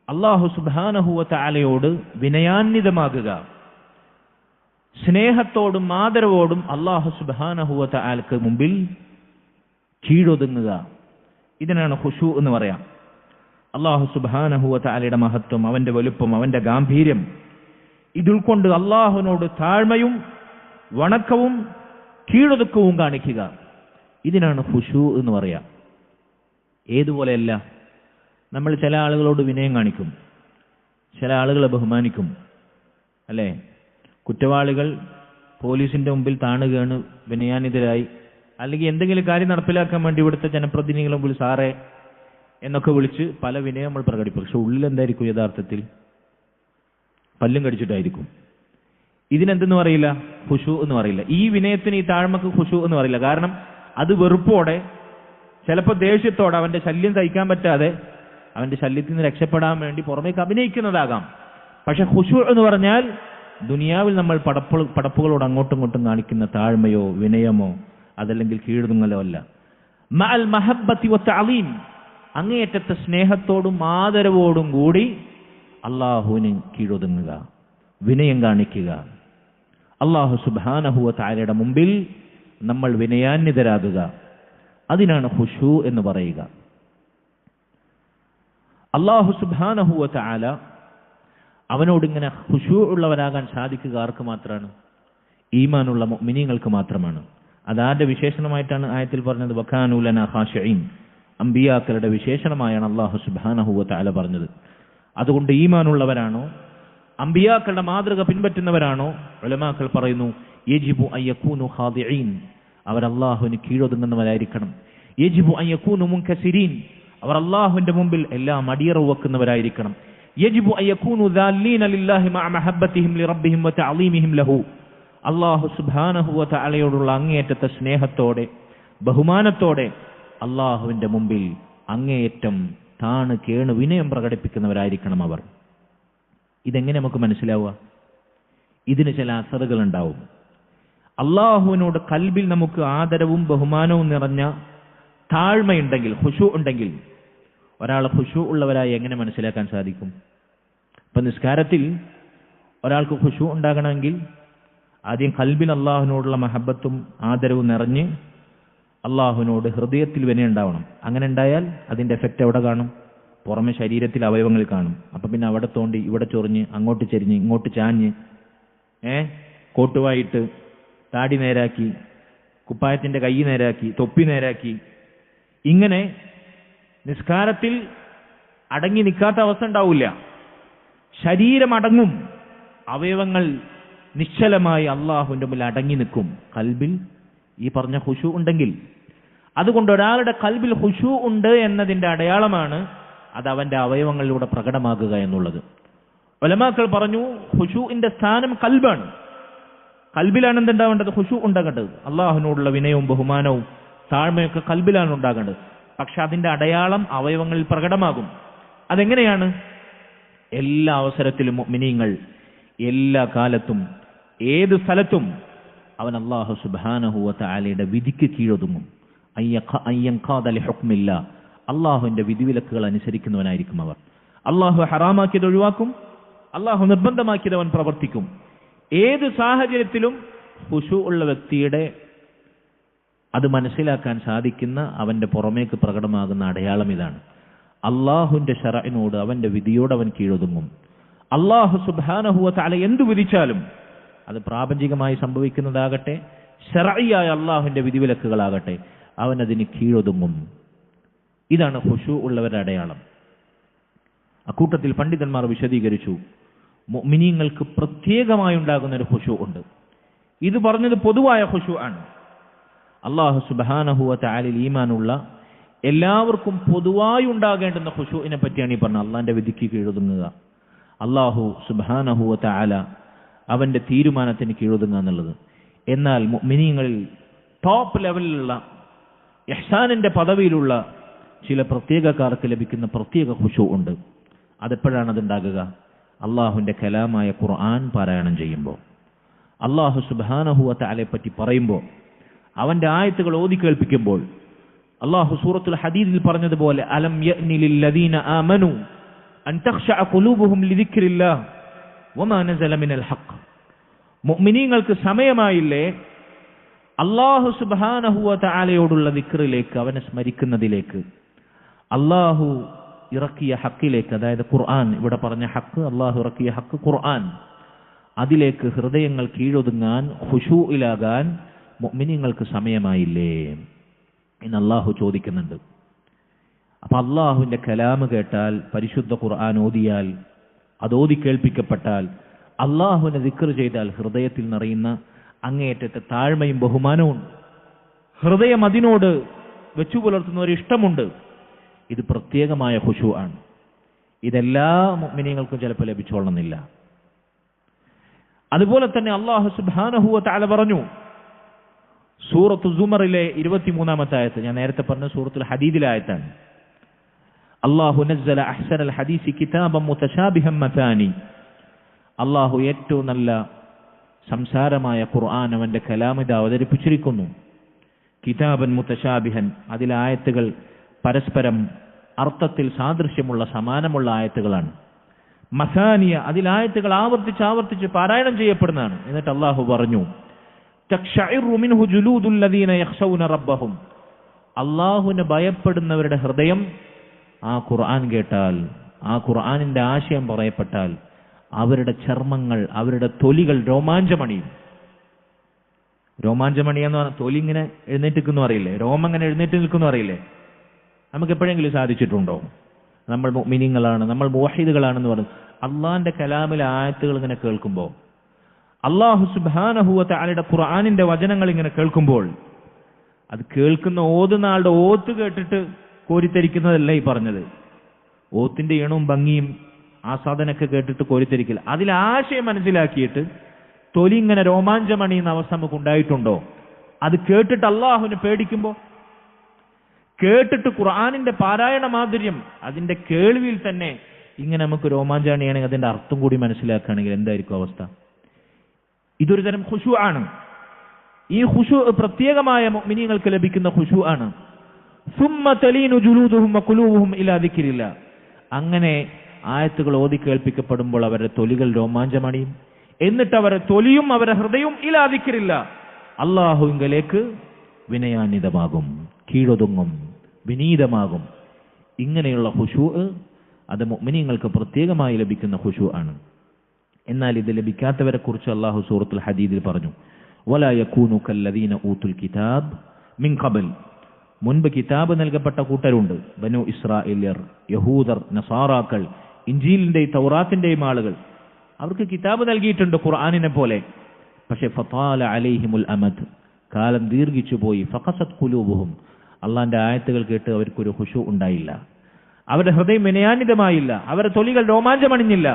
അല്ലാഹു സുബ്ഹാനഹു വ തആലയോട് വിനയാന്വിതമാകുക. സ്നേഹത്തോടും ആദരവോടും അല്ലാഹു സുബ്ഹാനഹു വ തആലക്ക് മുമ്പിൽ കീഴൊതുങ്ങുക. ഇതിനാണ് ഖുശൂ എന്ന് പറയാം. അല്ലാഹു സുബ്ഹാനഹു വ തആലയുടെ മഹത്വം, അവന്റെ വലുപ്പം, അവന്റെ ഗാംഭീര്യം ഇതുൾക്കൊണ്ട് അല്ലാഹുവിനോട് താഴ്മയും വണക്കവും കീഴൊതുക്കവും കാണിക്കുക. ഇതിനാണ് ഖുശൂ എന്ന് പറയാം. ഏതുപോലെയല്ല, നമ്മൾ ചില ആളുകളോട് വിനയം കാണിക്കും, ചില ആളുകളെ ബഹുമാനിക്കും, അല്ലേ? കുറ്റവാളികൾ പോലീസിന്റെ മുമ്പിൽ താണുകയാണ് വിനയാനിതരായി, അല്ലെങ്കിൽ എന്തെങ്കിലും കാര്യം നടപ്പിലാക്കാൻ വേണ്ടി ഇവിടുത്തെ ജനപ്രതിനിധികളെ മുമ്പിൽ സാറേ എന്നൊക്കെ വിളിച്ച് പല വിനയം നമ്മൾ പ്രകടിപ്പിക്കും. പക്ഷെ ഉള്ളിൽ എന്തായിരിക്കും? യഥാർത്ഥത്തിൽ പല്ലും കടിച്ചിട്ടായിരിക്കും. ഇതിനെന്തെന്ന് പറയില്ല? ഖുശൂ എന്ന് പറയില്ല. ഈ വിനയത്തിന്, ഈ താഴ്മക്ക് ഖുശൂ എന്ന് പറയില്ല. കാരണം അത് വെറുപ്പോടെ, ചിലപ്പോൾ ദേഷ്യത്തോടെ, അവന്റെ ശല്യം സഹിക്കാൻ പറ്റാതെ അവന്റെ ശല്യത്തിൽ നിന്ന് രക്ഷപ്പെടാൻ വേണ്ടി പുറമേക്ക് അഭിനയിക്കുന്നതാകാം. പക്ഷെ ഖുശൂ എന്ന് പറഞ്ഞാൽ ദുനിയാവിൽ നമ്മൾ പടപ്പുകളോട് അങ്ങോട്ടും ഇങ്ങോട്ടും കാണിക്കുന്ന താഴ്മയോ വിനയമോ അതല്ലെങ്കിൽ കീഴ്തുങ്ങലോ അല്ല. മഅൽ മഹബ്ബത്തി വതഅലീം, അങ്ങേയറ്റത്തെ സ്നേഹത്തോടും ആദരവോടും കൂടി അള്ളാഹുവിന് കീഴൊതുങ്ങുക, വിനയം കാണിക്കുക. അള്ളാഹു സുബ്ഹാനഹു വ തആലയുടെ മുമ്പിൽ നമ്മൾ വിനയാന്വിതരാകുക. അതിനാണ് ഖുശൂ എന്ന് പറയുക. അള്ളാഹു സുബ്ഹാനഹു വ തആല അവനോട് ഇങ്ങനെ ഖുശൂ ഉള്ളവരാകാൻ സാധിക്കുക ആർക്ക് മാത്രമാണ്? ഈമാനുള്ള മുഅ്മിനീങ്ങൾക്ക് മാത്രമാണ്. അതാരുടെ വിശേഷണമായിട്ടാണ് ആയത്തിൽ പറഞ്ഞത്? വകാനൂ ലനാ ഖാശിഈൻ. അംബിയാക്കളുടെ വിശേഷണമായാണ് അള്ളാഹു സുബ്ഹാനഹു വ തആല പറഞ്ഞത്. അതുകൊണ്ട് ഈമാനുള്ളവരാണോ, അംബിയാക്കളുടെ മാതൃക പിൻപറ്റുന്നവരാണോ, ഉലമാക്കൾ പറയുന്നു യജിബു അൻ യകൂനു ഖാദിഈൻ, അവർ അള്ളാഹുവിന് കീഴൊതുങ്ങുന്നവരായിരിക്കണം. യജിബു അൻ യകൂനു മുൻകസിരീൻ, അവർ അള്ളാഹുവിന്റെ മുമ്പിൽ എല്ലാം അടിയറവ് വെക്കുന്നവരായിരിക്കണം. യജിബു അൻ യകൂനു ദാല്ലീന ലില്ലാഹി മഅ മഹബ്ബതിഹിം ലിറബ്ബിഹിം വ തഅലീമിഹിം ലഹു, അള്ളാഹു സുബ്ഹാനഹു വ തആലയോടുള്ള അങ്ങേയറ്റത്തെ സ്നേഹത്തോടെ ബഹുമാനത്തോടെ അള്ളാഹുവിന്റെ മുമ്പിൽ അങ്ങേയറ്റം താണ് കേണ് വിനയം പ്രകടിപ്പിക്കുന്നവരായിരിക്കണം അവർ. ഇതെങ്ങനെ നമുക്ക് മനസ്സിലാവുക? ഇതിന് ചില അസറുകൾ ഉണ്ടാവും. അള്ളാഹുവിനോട് കൽബിൽ നമുക്ക് ആദരവും ബഹുമാനവും നിറഞ്ഞ താഴ്മയുണ്ടെങ്കിൽ, ഖുശൂ ഉണ്ടെങ്കിൽ, ഒരാൾ ഖുശൂ ഉള്ളവരായി എങ്ങനെ മനസ്സിലാക്കാൻ സാധിക്കും? ഇപ്പൊ നിസ്കാരത്തിൽ ഒരാൾക്ക് ഖുശൂ ഉണ്ടാകണമെങ്കിൽ ആദ്യം കൽബിൽ അള്ളാഹുവിനോടുള്ള മഹബത്തും ആദരവും നിറഞ്ഞ് അള്ളാഹുവിനോട് ഹൃദയത്തിൽ വിനയം ഉണ്ടാവണം. അങ്ങനെ ഉണ്ടായാൽ അതിന്റെ എഫക്റ്റ് എവിടെ കാണും? പുറമെ ശരീരത്തിൽ അവയവങ്ങളിൽ കാണും. അപ്പൊ പിന്നെ അവിടെ തോണ്ടി, ഇവിടെ ചൊറിഞ്ഞ്, അങ്ങോട്ട് ചെരിഞ്ഞ്, ഇങ്ങോട്ട് ചാഞ്ഞ്, കോട്ടുവായിട്ട് താടി നേരാക്കി, കുപ്പായത്തിന്റെ കൈ നേരാക്കി, തൊപ്പി നേരാക്കി, ഇങ്ങനെ നിസ്കാരത്തിൽ അടങ്ങി നിൽക്കാത്ത അവസ്ഥ ഉണ്ടാവില്ല. ശരീരം അടങ്ങും, അവയവങ്ങൾ നിശ്ചലമായി അള്ളാഹുവിന്റെ മുന്നിൽ അടങ്ങി നിൽക്കും. കൽബിൽ ഈ പറഞ്ഞ ഖുശൂ ഉണ്ടെങ്കിൽ. അതുകൊണ്ട് ഒരാളുടെ കൽബിൽ ഖുശൂ ഉണ്ട് എന്നതിന്റെ അടയാളമാണ് അത് അവന്റെ അവയവങ്ങളിലൂടെ പ്രകടമാകുക എന്നുള്ളത്. ഉലമാക്കൾ പറഞ്ഞു ഖുശൂഇന്റെ സ്ഥാനം കൽബാണ്. കൽബിലാണ് എന്തുണ്ടാവേണ്ടത്? ഖുശൂ ഉണ്ടാകേണ്ടത്. അള്ളാഹുവിനോടുള്ള വിനയവും ബഹുമാനവും താഴ്മയൊക്കെ കൽബിലാണ് ഉണ്ടാകേണ്ടത്. പക്ഷെ അതിന്റെ അടയാളം അവയവങ്ങളിൽ പ്രകടമാകും. അതെങ്ങനെയാണ്? എല്ലാ അവസരത്തിലും മുഅ്മിനീങ്ങൾ എല്ലാ കാലത്തും ഏത് സ്ഥലത്തും അവൻ അല്ലാഹു സുബ്ഹാനഹു വ തആലയുടെ വിധിക്ക് കീഴൊതുങ്ങും. അയ്യൻഖാദ ലിഹുക്മില്ല, അല്ലാഹുവിന്റെ വിധിവിലക്കുകൾ അനുസരിക്കുന്നവനായിരിക്കും അവർ. അല്ലാഹു ഹറാമാക്കിയത് ഒഴിവാക്കും, അല്ലാഹു നിർബന്ധമാക്കിയത് അവൻ പ്രവർത്തിക്കും. ഏത് സാഹചര്യത്തിലും ഖുശൂ ഉള്ള വ്യക്തിയുടെ അത് മനസ്സിലാക്കാൻ സാധിക്കുന്ന അവന്റെ പുറമേക്ക് പ്രകടമാകുന്ന അടയാളം ഇതാണ്. അള്ളാഹുവിന്റെ ശറഇനോട്, അവന്റെ വിധിയോട് അവൻ കീഴൊതുങ്ങും. അള്ളാഹു സുബ്ഹാനഹു വ തആല എന്തു വിധിച്ചാലും അത് പ്രാപഞ്ചികമായി സംഭവിക്കുന്നതാകട്ടെ ശറഇയായ അള്ളാഹുവിന്റെ വിധിവിലക്കുകളാകട്ടെ അവൻ അതിന് കീഴൊതുങ്ങും. ഇതാണ് ഖുശൂ ഉള്ളവരുടെ അടയാളം. അക്കൂട്ടത്തിൽ പണ്ഡിതന്മാർ വിശദീകരിച്ചു, മുഅ്മിനീങ്ങൾക്ക് പ്രത്യേകമായി ഉണ്ടാകുന്ന ഒരു ഖുശൂ ഉണ്ട്. ഇത് പറഞ്ഞത് പൊതുവായ ഖുശൂ ആണ്. അല്ലാഹു സുബ്ഹാനഹു വ തആലയിൽ ഈമാനുള്ള എല്ലാവർക്കും പൊതുവായി ഉണ്ടാകേണ്ടുന്ന ഖുശൂഇനെ പറ്റിയാണ് ഈ പറഞ്ഞത്. അള്ളാഹിന്റെ വിധിക്ക് കീഴൊതുങ്ങുക, അല്ലാഹു സുബ്ഹാനഹു വ തആല അവന്റെ തീരുമാനത്തിന് കീഴൊതുങ്ങുക എന്നുള്ളത്. എന്നാൽ മുഅ്മിനീങ്ങളിൽ ടോപ്പ് ലെവലിലുള്ള ഇഹ്സാനിന്റെ പദവിയിലുള്ള ചില പ്രത്യേകക്കാർക്ക് ലഭിക്കുന്ന പ്രത്യേക ഖുശൂ ഉണ്ട്. അതെപ്പോഴാണ് അതുണ്ടാകുക? അള്ളാഹുവിന്റെ കലാമായ ഖുർആൻ പാരായണം ചെയ്യുമ്പോൾ, അള്ളാഹു സുബ്ഹാനഹു വ തആലയെ പറ്റി പറയുമ്പോൾ, അവന്റെ ആയത്തുകൾ ഓതി കേൾപ്പിക്കുമ്പോൾ. അള്ളാഹു സൂറത്തുൽ ഹദീദിൽ പറഞ്ഞതുപോലെ, അലം യഅ്നി ലില്ലദീന ആമനു അൻ തഖ്ശഅ ഖുലൂബുഹും ലിദിക്രില്ലാഹ് വമാ നസല മിനൽ ഹഖ്. മുഅ്മിനീങ്ങൾക്ക് സമയമായില്ലേ അള്ളാഹു സുബ്ഹാനഹു വ തആലയോടുള്ള ദിക്റിലേക്ക്, അവനെ സ്മരിക്കുന്നതിലേക്ക്, അള്ളാഹു ഇറക്കിയ ഹക്കിലേക്ക്, അതായത് ഖുർആൻ, ഇവിടെ പറഞ്ഞ ഹക്ക്, അള്ളാഹു ഇറക്കിയ ഹക്ക് ഖുർആൻ, അതിലേക്ക് ഹൃദയങ്ങൾ കീഴൊതുങ്ങാൻ, ഖുശൂഇലാകാൻ മുഅ്മിനീങ്ങൾക്ക് സമയമായില്ലേ എന്ന് അള്ളാഹു ചോദിക്കുന്നുണ്ട്. അപ്പൊ അള്ളാഹുവിന്റെ കലാമ് കേട്ടാൽ, പരിശുദ്ധ ഖുർആൻ ഓതിയാൽ, അതോതി കേൾപ്പിക്കപ്പെട്ടാൽ, അള്ളാഹുവിനെ ദിക്ർ ചെയ്താൽ ഹൃദയത്തിൽ നിറയുന്ന അങ്ങേയറ്റത്തെ താഴ്മയും ബഹുമാനവും, ഹൃദയം അതിനോട് വെച്ചു പുലർത്തുന്ന ഒരു ഇഷ്ടമുണ്ട്. ഇത് പ്രത്യേകമായ ഖുശൂ ആണ്. ഇതെല്ലാ മുഅ്മിനീങ്ങൾക്കും ചിലപ്പോൾ ലഭിച്ചോളണമെന്നില്ല. അതുപോലെ തന്നെ അല്ലാഹു സുബ്ഹാനഹു വ തആല പറഞ്ഞു സൂറത്തു സുമറിലെ 23-ാമത്തെ ആയത്ത്, ഞാൻ നേരത്തെ പറഞ്ഞ സൂറത്തുൽ ഹദീദിലെ ആയത്താണ്. അല്ലാഹു നസ്സല അഹ്സനൽ ഹദീസി കിതാബൻ മുതശാബിഹൻ മതാനി. അല്ലാഹു ഏറ്റവും നല്ല സംസാരമായ ഖുർആൻ, അവന്റെ കലാമിത അവതരിപ്പിച്ചിരിക്കുന്നു. കിതാബൻ മുതശാബിഹൻ, അതിലെ ആയത്തുകൾ പരസ്പരം അർത്ഥത്തിൽ സാദൃശ്യമുള്ള സമാനമുള്ള ആയത്തുകളാണ്. മസാനിയ, അതിലായത്തുകൾ ആവർത്തിച്ച് പാരായണം ചെയ്യപ്പെടുന്നതാണ്. എന്നിട്ട് അല്ലാഹു പറഞ്ഞു, തഖ്ശഇറു മിൻഹു ജുലൂദുൽ ലദീന യഖ്ശൗന റബ്ബഹും. അല്ലാഹുവിനെ ഭയപ്പെടുന്നവരുടെ ഹൃദയം ആ ഖുർആൻ കേട്ടാൽ, ആ ഖുർആനിന്റെ ആശയം പറയപ്പെട്ടാൽ അവരുടെ ചർമ്മങ്ങൾ, അവരുടെ തൊലികൾ രോമാഞ്ചമണിയും. രോമാഞ്ചമണിയെന്ന് പറഞ്ഞാൽ തൊലി ഇങ്ങനെ എഴുന്നേറ്റ് നിൽക്കുന്നു അറിയില്ലേ, രോമം ഇങ്ങനെ എഴുന്നേറ്റ് നിൽക്കുന്നു അറിയില്ലേ? നമുക്ക് എപ്പോഴെങ്കിലും സാധിച്ചിട്ടുണ്ടോ? നമ്മൾ മുഅ്മിനീങ്ങളാണ്, നമ്മൾ മുവഹിദുകളാണെന്ന് പറഞ്ഞു അള്ളാഹിന്റെ കലാമിലെ ആയത്തുകൾ ഇങ്ങനെ കേൾക്കുമ്പോൾ, അല്ലാഹു സുബ്ഹാനഹു വ തആലയുടെ ഖുർആനിന്റെ വചനങ്ങൾ ഇങ്ങനെ കേൾക്കുമ്പോൾ, അത് കേൾക്കുന്ന ഓതുന്ന ആളുടെ ഓത്ത് കേട്ടിട്ട് കോരിത്തരിക്കുന്നതല്ല ഈ പറഞ്ഞത്. ഓത്തിന്റെ ഈണവും ഭംഗിയും ആസ്വാദനൊക്കെ കേട്ടിട്ട് കോരിത്തരിക്കില്ല. അതിൽ ആശയം മനസ്സിലാക്കിയിട്ട് തൊലി ഇങ്ങനെ രോമാഞ്ചമണിയുന്ന അവസ്ഥ നമുക്ക് ഉണ്ടായിട്ടുണ്ടോ? അത് കേട്ടിട്ട് അള്ളാഹുവിനെ പേടിക്കുമ്പോൾ, കേട്ടിട്ട് ഖുർആനിന്റെ പാരായണ മാധുര്യം, അതിന്റെ കേൾവിയിൽ തന്നെ ഇങ്ങനെ നമുക്ക് രോമാഞ്ചാണിയാണെങ്കിൽ അതിന്റെ അർത്ഥം കൂടി മനസ്സിലാക്കുകയാണെങ്കിൽ എന്തായിരിക്കും അവസ്ഥ? ഇതൊരു തരം ഖുശൂ ആണ്. ഈ ഖുശൂ പ്രത്യേകമായ മുഅ്മിനീങ്ങൾക്ക് ലഭിക്കുന്ന ഖുശൂ ആണ്. സുമ്മ തലീനു ജുലൂദുഹും വഖുലൂബുഹും ഇലാ ദിക്രില്ലാ. അങ്ങനെ ആയത്തുകൾ ഓതി കേൾപ്പിക്കപ്പെടുമ്പോൾ അവരുടെ തൊലികൾ രോമാഞ്ചമണിയും, എന്നിട്ട് അവരുടെ തൊലിയും അവരുടെ ഹൃദയവും ഇലാ ദിക്രില്ലാ, അല്ലാഹുവിങ്കലേക്ക് വിനയാന്വിതമാകും, കീഴൊതുങ്ങും, വിനീതമാകും. ഇങ്ങനെയുള്ള ഖുശൂ അത് മുഅ്മിനീങ്ങൾക്ക് പ്രത്യേകമായി ലഭിക്കുന്ന ഖുശൂ ആണ്. എന്നാൽ ഇത് ലഭിക്കാത്തവരെ കുറിച്ച് അല്ലാഹു സൂറത്തുൽ ഹദീദിൽ പറഞ്ഞു, വലാ യകൂനു കല്ലദീന ഊതുൽ കിതാബ് മിൻ ഖബൽ. മുൻപ് കിതാബ് നൽകപ്പെട്ട കൂട്ടരുണ്ട്, ബനു ഇസ്രായേല്യർ, യഹൂദർ, നസാറാക്കൾ, ഇൻജീലിന്റെയും തൗറാത്തിന്റെയും ആളുകൾ. അവർക്ക് കിതാബ് നൽകിയിട്ടുണ്ട് ഖുർആനിനെ പോലെ. പക്ഷെ ഫതാല അലൈഹിമുൽ അമദ്, കാലം ദീർഘിച്ചു പോയി. ഫഖസത് ഖുലൂബുഹും, അള്ളാന്റെ ആയത്തുകൾ കേട്ട് അവർക്കൊരു ഖുശൂ ഉണ്ടായില്ല, അവരുടെ ഹൃദയം വിനയാന്വിതമായില്ല, അവരുടെ തൊലികൾ രോമാഞ്ചമണിഞ്ഞില്ല,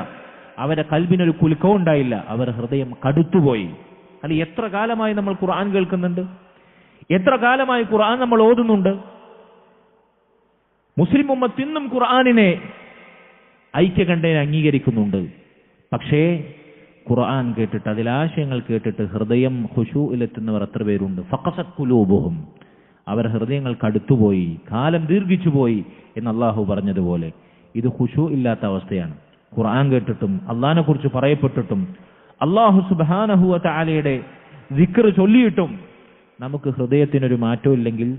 അവരുടെ കൽബിനൊരു കുലുക്കവും ഉണ്ടായില്ല, അവരുടെ ഹൃദയം കടുത്തുപോയി. അല്ല, എത്ര കാലമായി നമ്മൾ ഖുർആൻ കേൾക്കുന്നുണ്ട്, എത്ര കാലമായി ഖുർആൻ നമ്മൾ ഓതുന്നുണ്ട്. മുസ്ലിം ഉമ്മത്ത് ഇന്നും ഖുർആനിനെ ഐക്യകണ്ഠേന അംഗീകരിക്കുന്നുണ്ട്. പക്ഷേ ഖുർആൻ കേട്ടിട്ട് അതിലാശയങ്ങൾ കേട്ടിട്ട് ഹൃദയം ഖുശൂഇലെത്തുന്നവർ എത്ര പേരുണ്ട്? ഫഖസത് ഖുലൂബുഹും, അവർ ഹൃദയങ്ങൾ കടുത്തുപോയി, കാലം ദീർഘിച്ചുപോയി എന്ന് അള്ളാഹു പറഞ്ഞതുപോലെ ഇത് ഖുശൂ ഇല്ലാത്ത അവസ്ഥയാണ്. ഖുർആൻ കേട്ടിട്ടും അള്ളാഹിനെ കുറിച്ച് പറയപ്പെട്ടിട്ടും അള്ളാഹു സുബ്ഹാനഹു വ തആലയുടെ ദിക്ർ ചൊല്ലിയിട്ടും നമുക്ക് ഹൃദയത്തിനൊരു മാറ്റവും ഇല്ലെങ്കിൽ,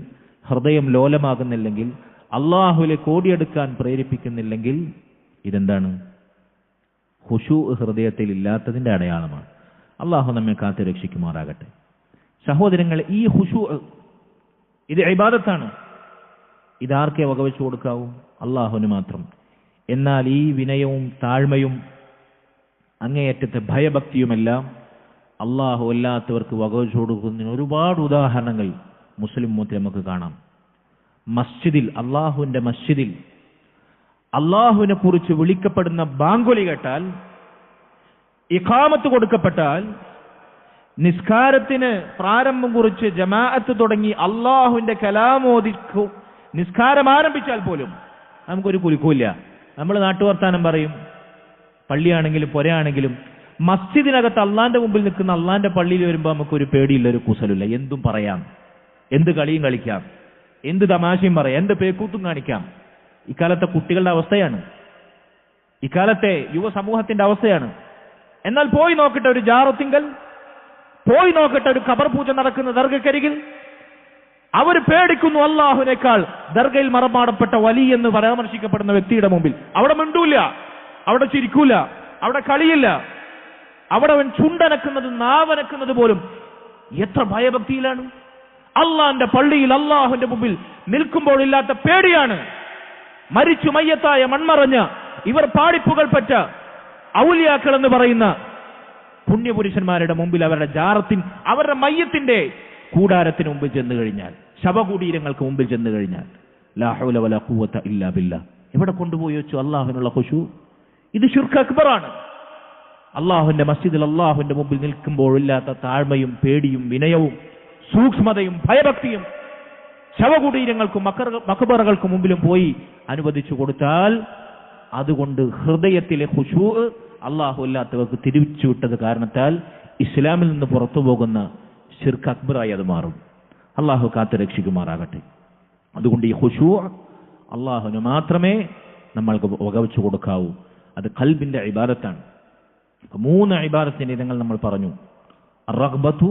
ഹൃദയം ലോലമാകുന്നില്ലെങ്കിൽ, അള്ളാഹുവിലേക്ക് ഓടിയെടുക്കാൻ പ്രേരിപ്പിക്കുന്നില്ലെങ്കിൽ ഇതെന്താണ്? ഖുശൂ ഹൃദയത്തിൽ ഇല്ലാത്തതിന്റെ അടയാളമാണ്. അള്ളാഹു നമ്മെ കാത്തു രക്ഷിക്കുമാറാകട്ടെ. സഹോദരങ്ങളെ, ഈ ഖുശൂ ഇത് ഇബാദത്താണ്. ഇതാർക്കേ വകവെച്ചു കൊടുക്കാവൂ? അള്ളാഹുവിന് മാത്രം. എന്നാൽ ഈ വിനയവും താഴ്മയും അങ്ങേയറ്റത്തെ ഭയഭക്തിയുമെല്ലാം അള്ളാഹു അല്ലാത്തവർക്ക് വകവെച്ചു കൊടുക്കുന്നതിന് ഒരുപാട് ഉദാഹരണങ്ങൾ മുസ്ലിം ഉമ്മത്തിൽ നമുക്ക് കാണാം. മസ്ജിദിൽ, അള്ളാഹുവിന്റെ മസ്ജിദിൽ അള്ളാഹുവിനെ കുറിച്ച് വിളിക്കപ്പെടുന്ന ബാങ്കുലി കേട്ടാൽ, ഇഖാമത്ത് കൊടുക്കപ്പെട്ടാൽ, നിസ്കാരത്തിന് പ്രാരംഭം കുറിച്ച് ജമാഅത്ത് തുടങ്ങി അള്ളാഹുവിന്റെ കലാമോദിക്കു നിസ്കാരം ആരംഭിച്ചാൽ പോലും നമുക്കൊരു കുലുക്കൂല്ല. നമ്മൾ നാട്ടുവർത്താനം പറയും, പള്ളിയാണെങ്കിലും പുരയാണെങ്കിലും. മസ്ജിദിനകത്ത് അള്ളാന്റെ മുമ്പിൽ നിൽക്കുന്ന അള്ളാന്റെ പള്ളിയിൽ വരുമ്പോൾ നമുക്കൊരു പേടിയില്ല, ഒരു കുസലില്ല. എന്തും പറയാം, എന്ത് കളിയും കളിക്കാം, എന്ത് തമാശയും പറയാം, എന്ത് പേക്കൂത്തും കാണിക്കാം. ഇക്കാലത്തെ കുട്ടികളുടെ അവസ്ഥയാണ്, ഇക്കാലത്തെ യുവസമൂഹത്തിന്റെ അവസ്ഥയാണ്. എന്നാൽ പോയി നോക്കട്ടെ ഒരു ജാറത്തിങ്കൽ, പോയി നോക്കട്ടെ ഒരു ഖബർ പൂജ നടക്കുന്ന ദർഗക്കരികിൽ, അവർ പേടിക്കുന്നു അള്ളാഹുവിനേക്കാൾ ദർഗയിൽ മറമാടപ്പെട്ട വലി എന്ന് പരാമർശിക്കപ്പെടുന്ന വ്യക്തിയുടെ മുമ്പിൽ. അവിടെ മിണ്ടൂല, അവിടെ ചിരിക്കൂല, അവിടെ കളിയില്ല, അവിടെ അവൻ ചുണ്ടനക്കുന്നത് നാവനക്കുന്നത് പോലും എത്ര ഭയഭക്തിയിലാണ്. അള്ളാന്റെ പള്ളിയിൽ അള്ളാഹുവിന്റെ മുമ്പിൽ നിൽക്കുമ്പോഴില്ലാത്ത പേടിയാണ്. മരിച്ചു മയ്യത്തായ മൺമറഞ്ഞ ഇവർ പാടിപ്പുകൾ പറ്റ ഔലിയാക്കൾ എന്ന് പറയുന്ന പുണ്യപുരുഷന്മാരുടെ മുമ്പിൽ, അവരുടെ ജാറത്തിൻ, അവരുടെ മയ്യത്തിന്റെ കൂടാരത്തിന് മുമ്പിൽ ചെന്നു കഴിഞ്ഞാൽ, ശവകുടീരങ്ങൾക്ക് മുമ്പിൽ ചെന്നു കഴിഞ്ഞാൽ, ലാ ഹൗല വലാ ഖുവത ഇല്ലാ ബില്ലാ, എവിടെ കൊണ്ടുപോയി വെച്ചു അള്ളാഹുവിനുള്ള ഖുശൂ? ഇത് ശിർക്ക് അക്ബറാണ്. അള്ളാഹുവിന്റെ മസ്ജിദിൽ അള്ളാഹുവിന്റെ മുമ്പിൽ നിൽക്കുമ്പോഴില്ലാത്ത താഴ്മയും പേടിയും വിനയവും സൂക്ഷ്മതയും ഭയഭക്തിയും ശവകുടീരങ്ങൾക്കും മഖബറകൾക്കും മുമ്പിലും പോയി അനുവദിച്ചു കൊടുത്താൽ അതുകൊണ്ട് ഹൃദയത്തിലെ ഖുശൂ അള്ളാഹു അല്ലാത്തവർക്ക് തിരിച്ചുവിട്ടത് കാരണത്താൽ ഇസ്ലാമിൽ നിന്ന് പുറത്തു പോകുന്ന ശിർക്ക് അക്ബറായി അത് മാറും. അള്ളാഹു കാത്തു രക്ഷിക്കുമാറാകട്ടെ. അതുകൊണ്ട് ഈ ഖുശൂ അള്ളാഹുവിന് മാത്രമേ നമ്മൾക്ക് വകവെച്ചു കൊടുക്കാവൂ. അത് ഖൽബിന്റെ ഇബാദത്താണ്. 3 ഇബാദത്തിന്റെ ഇനങ്ങൾ നമ്മൾ പറഞ്ഞു. റഗ്ബത്തു,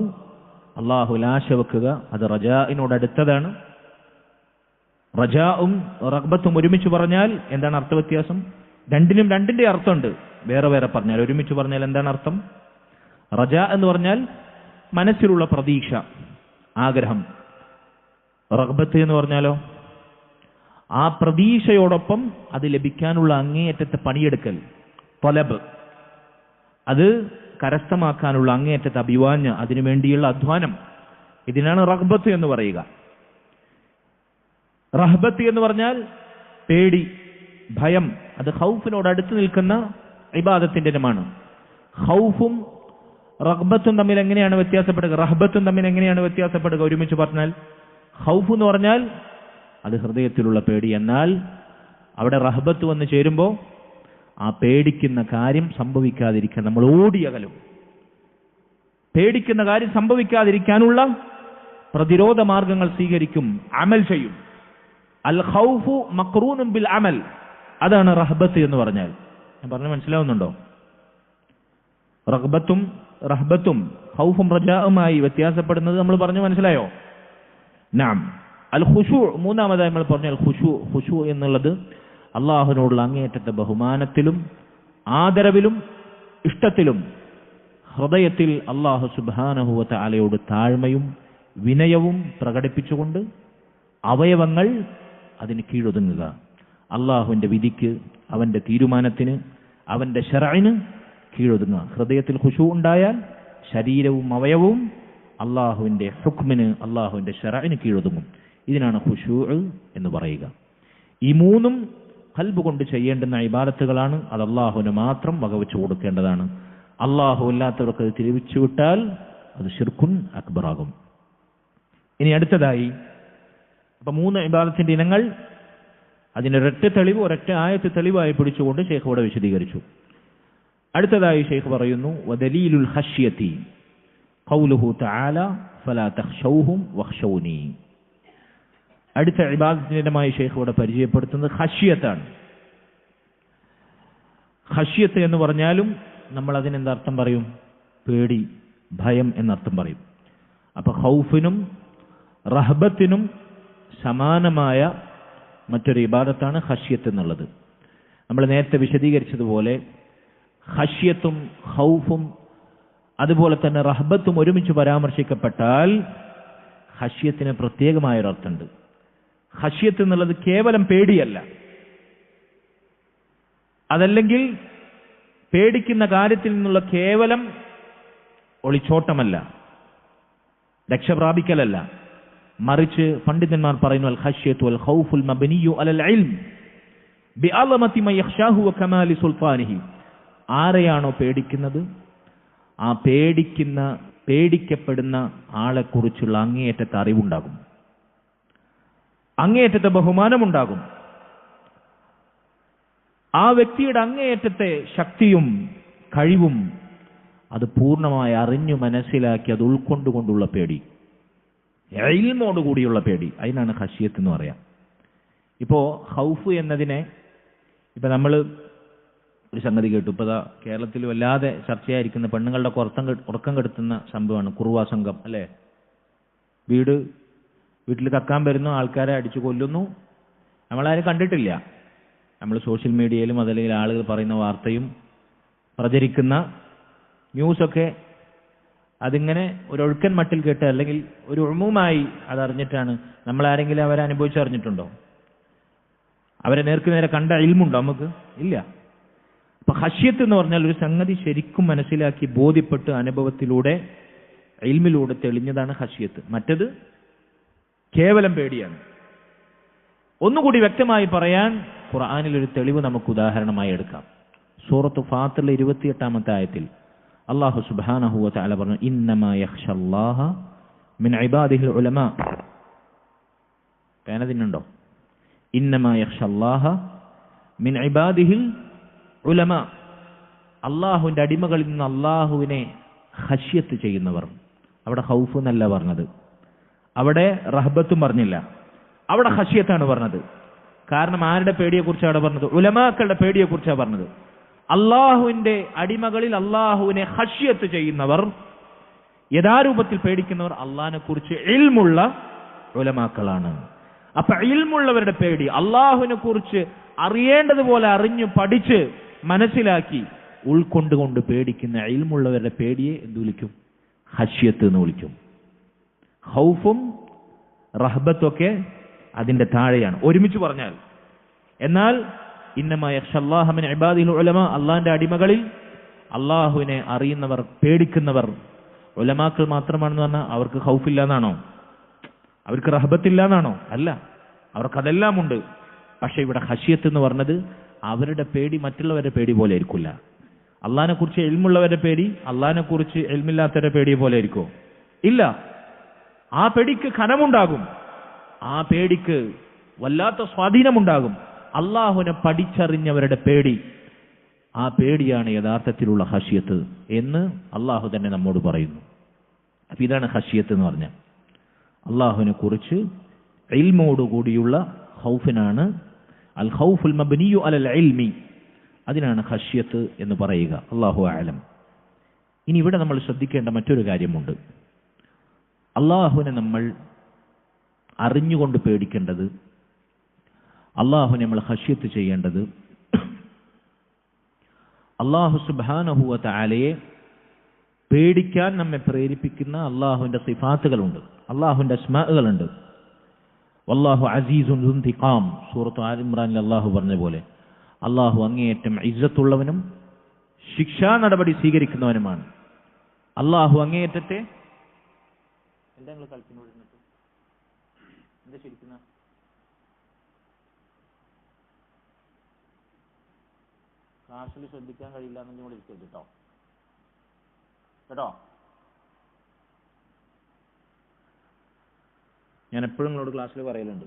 അള്ളാഹുവിൽ ആശ വെക്കുക, അത് റജാഇനോട് അടുത്തതാണ്. റജാഉം റഗ്ബത്തും ഒരുമിച്ച് പറഞ്ഞാൽ എന്താണ് അർത്ഥവ്യത്യാസം? രണ്ടിനും രണ്ടിന്റെ അർത്ഥമുണ്ട്. വേറെ വേറെ പറഞ്ഞാൽ, ഒരുമിച്ച് പറഞ്ഞാൽ എന്താണ് അർത്ഥം? റജാ എന്ന് പറഞ്ഞാൽ മനസ്സിലുള്ള പ്രതീക്ഷ, ആഗ്രഹം. റഗ്ബത്ത് എന്ന് പറഞ്ഞാലോ ആ പ്രതീക്ഷയോടൊപ്പം അത് ലഭിക്കാനുള്ള അങ്ങേയറ്റത്തെ പണിയെടുക്കൽ, ത്വലബ്, അത് കരസ്ഥമാക്കാനുള്ള അങ്ങേയറ്റത്തെ അഭിവാഞ്ഞ, അതിനുവേണ്ടിയുള്ള അധ്വാനം. ഇതിനാണ് റഗ്ബത്ത് എന്ന് പറയുക. റഹ്ബത്ത് എന്ന് പറഞ്ഞാൽ പേടി, ഭയം. അത് ഖൗഫിനോട് അടുത്ത് നിൽക്കുന്ന ഇബാദത്തിന്റെ ഇനമാണ്. ഖൗഫും റഗ്ബത്തും തമ്മിൽ എങ്ങനെയാണ് വ്യത്യാസപ്പെടുക? റഹ്ബത്തും തമ്മിൽ എങ്ങനെയാണ് വ്യത്യാസപ്പെടുക? ഒരുമിച്ച് പറഞ്ഞാൽ, ഖൗഫ് എന്ന് പറഞ്ഞാൽ അത് ഹൃദയത്തിലുള്ള പേടി. എന്നാൽ അവിടെ റഹ്ബത്ത് വന്ന് ചേരുമ്പോൾ ആ പേടിക്കുന്ന കാര്യം സംഭവിക്കാതിരിക്കാൻ നമ്മൾ ഓടിയകലും. പേടിക്കുന്ന കാര്യം സംഭവിക്കാതിരിക്കാനുള്ള പ്രതിരോധ മാർഗങ്ങൾ സ്വീകരിക്കും, അമൽ ചെയ്യും. അൽ ഖൗഫു മഖ്റൂനുൻ ബിൽ അമൽ, അതാണ് റഹ്ബത്ത് എന്ന് പറഞ്ഞാൽ. ഞാൻ പറഞ്ഞ മനസ്സിലാവുന്നുണ്ടോ? റഗ്ബത്തും റഹ്ബത്തും ഖൗഫും റജാഉമായി വ്യത്യാസപ്പെടുന്നത് നമ്മൾ പറഞ്ഞു, മനസ്സിലായോ? നഅം. അൽ ഖുശൂ, മൂന്നാമതായി നമ്മൾ പറഞ്ഞു അൽ ഖുശൂ. ഖുശൂ എന്നുള്ളത് അള്ളാഹുവിനോടുള്ള അങ്ങേയറ്റത്തെ ബഹുമാനത്തിലും ആദരവിലും ഇഷ്ടത്തിലും ഹൃദയത്തിൽ അള്ളാഹു സുബ്ഹാനഹു വ തആലയോട് താഴ്മയും വിനയവും പ്രകടിപ്പിച്ചുകൊണ്ട് അവയവങ്ങൾ അതിന് കീഴൊതുങ്ങുക. അള്ളാഹുവിന്റെ വിധിക്ക്, അവന്റെ തീരുമാനത്തിന്, അവന്റെ ശർഇന് കീഴൊതുങ്ങുക. ഹൃദയത്തിൽ ഖുശൂ ഉണ്ടായാൽ ശരീരവും അവയവവും അള്ളാഹുവിന്റെ ഹുക്മിന്, അള്ളാഹുവിന്റെ ശർഇന് കീഴൊതുങ്ങും. ഇതിനാണ് ഖുശൂ എന്ന് പറയുക. ഈ മൂന്നും ഖൽബ് കൊണ്ട് ചെയ്യേണ്ടുന്ന ഇബാദത്തുകളാണ്. അത് അള്ളാഹുവിന് മാത്രം വകവെച്ചു കൊടുക്കേണ്ടതാണ്. അള്ളാഹു അല്ലാത്തവർക്ക് അത് തിരിച്ചു വിട്ടാൽ അത് ശിർക്കുൻ അക്ബറാകും. ഇനി അടുത്തതായി, അപ്പൊ 3 ഇബാദത്തിന്റെ ഇനങ്ങൾ അതിനൊരൊറ്റ തെളിവ്, ഒരൊറ്റ ആയത്ത് തെളിവായി പിടിച്ചുകൊണ്ട് ഷെയ്ഖ് ഇവിടെ വിശദീകരിച്ചു. അടുത്തതായി ഷെയ്ഖ് പറയുന്നു, വദലീലുൽ ഖശ്യതി ഖൗലുഹു തആല ഫലാ തഖ്ശൗഹും വഖ്ശൗനി. അടുത്ത ഇബാദത്തിനുമായി ഷെയ്ഖ് ഇവിടെ പരിചയപ്പെടുത്തുന്നത് ഖശ്യത്താണ്. ഖശ്യത്ത് എന്ന് പറഞ്ഞാലും നമ്മൾ അതിനെന്തർത്ഥം പറയും? പേടി, ഭയം എന്നർത്ഥം പറയും. അപ്പൊ ഖൗഫിനും റഹബത്തിനും സമാനമായ മറ്റൊരു ഇബാദത്താണ് ഖശ്യത്ത് എന്നുള്ളത്. നമ്മൾ നേരത്തെ വിശദീകരിച്ചതുപോലെ ഖശ്യത്തും ഖൗഫും അതുപോലെ തന്നെ റഹബത്തും ഒരുമിച്ച് പരാമർശിക്കപ്പെട്ടാൽ ഖശ്യത്തിന് പ്രത്യേകമായൊരർത്ഥമുണ്ട്. ഖശ്യത്ത് എന്നുള്ളത് കേവലം പേടിയല്ല, അതല്ലെങ്കിൽ പേടിക്കുന്ന കാര്യത്തിൽ നിന്നുള്ള കേവലം ഒളിച്ചോട്ടമല്ല, രക്ഷപ്രാപിക്കലല്ല. മറിച്ച് പണ്ഡിതന്മാർ പറയുന്നു, അൽ ഖശ്യത്തു വൽ ഖൗഫുൽ മബ്നിയു അലൽ ഇൽം ബിഅളമതി മൻ യഖ്ശാഹു വകമാലി സുൽത്താനിഹി. ആരെയാണോ പേടിക്കുന്നത്, ആ പേടിക്കപ്പെടുന്ന ആളെക്കുറിച്ചുള്ള അങ്ങേയറ്റത്തെ അറിവുണ്ടാകും, അങ്ങേയറ്റത്തെ ബഹുമാനമുണ്ടാകും. ആ വ്യക്തിയുടെ അങ്ങേയറ്റത്തെ ശക്തിയും കഴിവും അത് പൂർണ്ണമായി അറിഞ്ഞു മനസ്സിലാക്കി അത് ഉൾക്കൊണ്ടുകൊണ്ടുള്ള പേടി, ഇൽമോടുകൂടിയുള്ള പേടി, അതിനാണ് ഖശ്യത്ത് എന്ന് പറയാം. ഇപ്പോ ഖൗഫ് എന്നതിനെ നമ്മൾ ഒരു സംഗതി കേട്ടു. ഇപ്പോൾ കേരളത്തിൽ വല്ലാതെ ചർച്ചയായിരിക്കുന്ന പെണ്ണുങ്ങളുടെ ഉറക്കം കെടുത്തുന്ന സംഭവമാണ് കുറുവാ സംഘം, അല്ലേ? വീട്ടിൽ കക്കാൻ വരുന്നു, ആൾക്കാരെ അടിച്ചു കൊല്ലുന്നു. നമ്മളാരും കണ്ടിട്ടില്ല. നമ്മൾ സോഷ്യൽ മീഡിയയിലും അതല്ലെങ്കിൽ ആളുകൾ പറയുന്ന വാർത്തയും പ്രചരിക്കുന്ന ന്യൂസൊക്കെ അതിങ്ങനെ ഒരു ഒഴുക്കൻ മട്ടിൽ കേട്ട് അല്ലെങ്കിൽ ഒരു ഉമുമായി അതറിഞ്ഞിട്ടാണ്. നമ്മളാരെങ്കിലും അവരെ അനുഭവിച്ചറിഞ്ഞിട്ടുണ്ടോ? അവരെ നേരെ കണ്ട ഇൽമുണ്ടോ നമുക്ക്? ഇല്ല. അപ്പൊ ഖശ്യത്ത് എന്ന് പറഞ്ഞാൽ ഒരു സംഗതി ശരിക്കും മനസ്സിലാക്കി ബോധ്യപ്പെട്ട് അനുഭവത്തിലൂടെ ഇൽമിലൂടെ തെളിഞ്ഞതാണ് ഖശ്യത്ത്. മറ്റത് കേവലം പേടിയാണ്. ഒന്നുകൂടി വ്യക്തമായി പറയാൻ ഖുർആനിൽ ഒരു തെളിവ് നമുക്ക് ഉദാഹരണമായി എടുക്കാം. സൂറത്ത് ഫാത്തിറിലെ 28-ാമത്തെ ആയത്തിൽ അല്ലാഹു സുബ്ഹാനഹു വ തആല പറഞ്ഞു, ഇന്നമാ യഖ്ശല്ലാഹ മിൻ ഇബാദിഹിൽ ഉലമാ. പേനതിന്നുണ്ടോ? ഇന്നമാ യഖ്ശല്ലാഹ മിൻ ഇബാദിഹിൽ ഉലമാ. അള്ളാഹുവിന്റെ അടിമകളിൽ നിന്ന് അള്ളാഹുവിനെ ഖശ്യത്ത് ചെയ്യുന്നവർ. അവിടെ ഖൗഫ് എന്നല്ല പറഞ്ഞത്, അവിടെ റഹബത്തും പറഞ്ഞില്ല, അവിടെ ഖശ്യത്താണ് പറഞ്ഞത്. കാരണം ആരുടെ പേടിയെക്കുറിച്ചാണ് അവിടെ പറഞ്ഞത്? ഉലമാക്കളുടെ പേടിയെക്കുറിച്ചാണ് പറഞ്ഞത്. അള്ളാഹുവിന്റെ അടിമകളിൽ അള്ളാഹുവിനെ ഖശ്യത്ത് ചെയ്യുന്നവർ, യഥാരൂപത്തിൽ പേടിക്കുന്നവർ അള്ളാഹിനെ കുറിച്ച് ഇൽമുള്ള ഉലമാക്കളാണ്. അപ്പൊ ഇൽമുള്ളവരുടെ പേടി, അള്ളാഹുവിനെ കുറിച്ച് അറിയേണ്ടതുപോലെ അറിഞ്ഞു പഠിച്ച് മനസ്സിലാക്കി ഉൾക്കൊണ്ടുകൊണ്ട് പേടിക്കുന്ന ഇൽമുള്ളവരുടെ പേടിയെ എന്ത് വിളിക്കും? ഖശ്യത്ത് എന്ന് വിളിക്കും. ഖൗഫും റഹബത്തൊക്കെ അതിന്റെ താഴെയാണ് ഒരുമിച്ച് പറഞ്ഞാൽ. എന്നാൽ ഇന്നമാ യഖ്ശല്ലാഹ മിൻ ഇബാദിഹിൽ ഉലമാ, അള്ളാഹിന്റെ അടിമകളിൽ അള്ളാഹുവിനെ അറിയുന്നവർ, പേടിക്കുന്നവർ ഉലമാക്കൾ മാത്രമാണെന്ന് പറഞ്ഞാൽ അവർക്ക് ഖൗഫില്ല എന്നാണോ? അവർക്ക് റഹബത്തില്ല എന്നാണോ? അല്ല, അവർക്കതെല്ലാം ഉണ്ട്. പക്ഷെ ഇവിടെ ഖശ്യത്ത് എന്ന് പറഞ്ഞത് അവരുടെ പേടി മറ്റുള്ളവരുടെ പേടി പോലെ ആയിരിക്കില്ല. അള്ളാഹിനെ കുറിച്ച് ഇൽമുള്ളവരുടെ പേടി അള്ളാഹിനെ കുറിച്ച് ഇൽമില്ലാത്തവരുടെ പേടി പോലെ ആയിരിക്കോ? ഇല്ല. ആ പേടിക്ക് ഖനമുണ്ടാകും, ആ പേടിക്ക് വല്ലാത്ത സ്വാധീനമുണ്ടാകും. അള്ളാഹുവിനെ പഠിച്ചറിഞ്ഞവരുടെ പേടി, ആ പേടിയാണ് യഥാർത്ഥത്തിലുള്ള ഖശ്യത്ത് എന്ന് അള്ളാഹു തന്നെ നമ്മോട് പറയുന്നു. അപ്പൊ ഇതാണ് ഖശ്യത്ത് എന്ന് പറഞ്ഞാൽ. അള്ളാഹുവിനെ കുറിച്ച് ഇൽമോടുകൂടിയുള്ള ഖൗഫിനാണ് അൽ ഖൗഫുൽ മബ്നിയു അലൽ ഇൽമി, അതിനാണ് ഖശ്യത്ത് എന്ന് പറയുക. അല്ലാഹു അഅലം. ഇനി ഇവിടെ നമ്മൾ ശ്രദ്ധിക്കേണ്ട മറ്റൊരു കാര്യമുണ്ട്. അള്ളാഹുവിനെ നമ്മൾ അറിഞ്ഞുകൊണ്ട് പേടിക്കേണ്ടത്, അള്ളാഹുവിനെ നമ്മൾ ഖശ്യത്ത് ചെയ്യേണ്ടത്, അള്ളാഹു സുബ്ഹാനഹു വ തആലയെ പേടിക്കാൻ നമ്മെ പ്രേരിപ്പിക്കുന്ന അള്ളാഹുവിന്റെ സിഫാത്തുകളുണ്ട്, അള്ളാഹുവിന്റെ അസ്മാഉകളുണ്ട്. വല്ലാഹു അസീസുൻ ദു ഇന്തിഖാം, സൂറത്ത് ആൽ ഇംറാനിൽ അള്ളാഹു പറഞ്ഞ പോലെ അള്ളാഹു അങ്ങേയറ്റം ഇസ്സത്തുള്ളവനും ശിക്ഷാ നടപടി സ്വീകരിക്കുന്നവനുമാണ്. അള്ളാഹു അങ്ങേയറ്റത്തെ എന്താ നിങ്ങൾ കളിക്കുന്നത്? എന്താ ശരിക്കുന്ന ക്ലാസ്സിൽ ശ്രദ്ധിക്കാൻ കഴിയില്ല എന്നു കൂടെ ഇരിക്കരുത് കേട്ടോ. ഞാൻ എപ്പോഴും നിങ്ങളോട് ക്ലാസ്സിൽ പറയലുണ്ട്,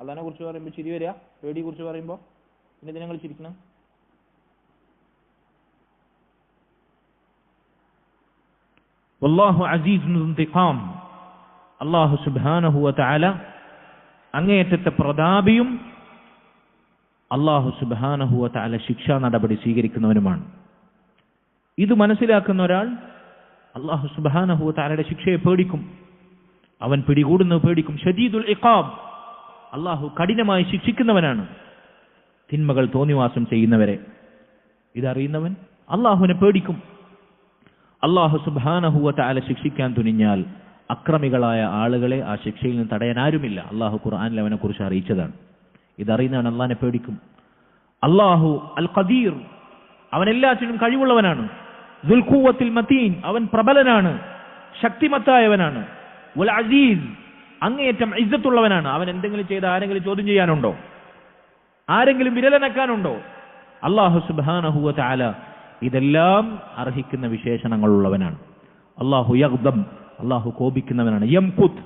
അള്ളാഹിനെ കുറിച്ച് പറയുമ്പോൾ ചിരി വരിക, പേടിയെ കുറിച്ച് പറയുമ്പോൾ പിന്നെ നിങ്ങൾ ചിരിക്കണം. വല്ലാഹു അസീസുൻ ഇന്തിഖാം, അല്ലാഹു സുബ്ഹാനഹു വ തആല അങ്ങേയറ്റത്തെ പ്രതാപിയും അല്ലാഹു സുബ്ഹാനഹു വ തആല ശിക്ഷാ നടപടി സ്വീകരിക്കുന്നവനുമാണ്. ഇത് മനസ്സിലാക്കുന്ന ഒരാൾ അല്ലാഹു സുബ്ഹാനഹു വ തആലയുടെ ശിക്ഷയെ പേടിക്കും, അവൻ പിടികൂടുന്നത് പേടിക്കും. ശദീദുൽ ഇഖാബ്, അല്ലാഹു കഠിനമായി ശിക്ഷിക്കുന്നവനാണ് തിന്മകൾ തോന്നിവാസം ചെയ്യുന്നവരെ. ഇതറിയുന്നവൻ അല്ലാഹുവിനെ പേടിക്കും. അല്ലാഹു സുബ്ഹാനഹു വ തആല ശിക്ഷിക്കാൻ തുനിഞ്ഞാൽ അക്രമികളായ ആളുകളെ ആ ശിക്ഷയിൽ നിന്ന് തടയാൻ ആരുമില്ല. അല്ലാഹു ഖുർആനിൽ അവനെ കുറിച്ച് അറിയിച്ചതാണ്. ഇതറിയുന്നവൻ അല്ലാഹുവിനെ പേടിക്കും. അല്ലാഹു അൽ ഖദീർ, അവൻ എല്ലാറ്റിനും കഴിവുള്ളവനാണ്. ദുൽ ഖുവ്വത്തിൽ മതീൻ, അവൻ പ്രബലനാണ്, ശക്തിമത്തായവനാണ്. വൽ അസീസ്, അങ്ങേയറ്റം ഇസ്സത്തുള്ളവനാണ്. അവൻ എന്തെങ്കിലും ചെയ്ത് ആരെങ്കിലും ചോദ്യം ചെയ്യാനുണ്ടോ? ആരെങ്കിലും വിരലനക്കാനുണ്ടോ? അല്ലാഹു സുബ്ഹാനഹു വ തആല ഇതെല്ലാം അർഹിക്കുന്ന വിശേഷണങ്ങളുള്ളവനാണ്. അല്ലാഹു യഗ്ദബ്, അല്ലാഹു കോപിക്കുന്നവനാണ്. യംകുത്,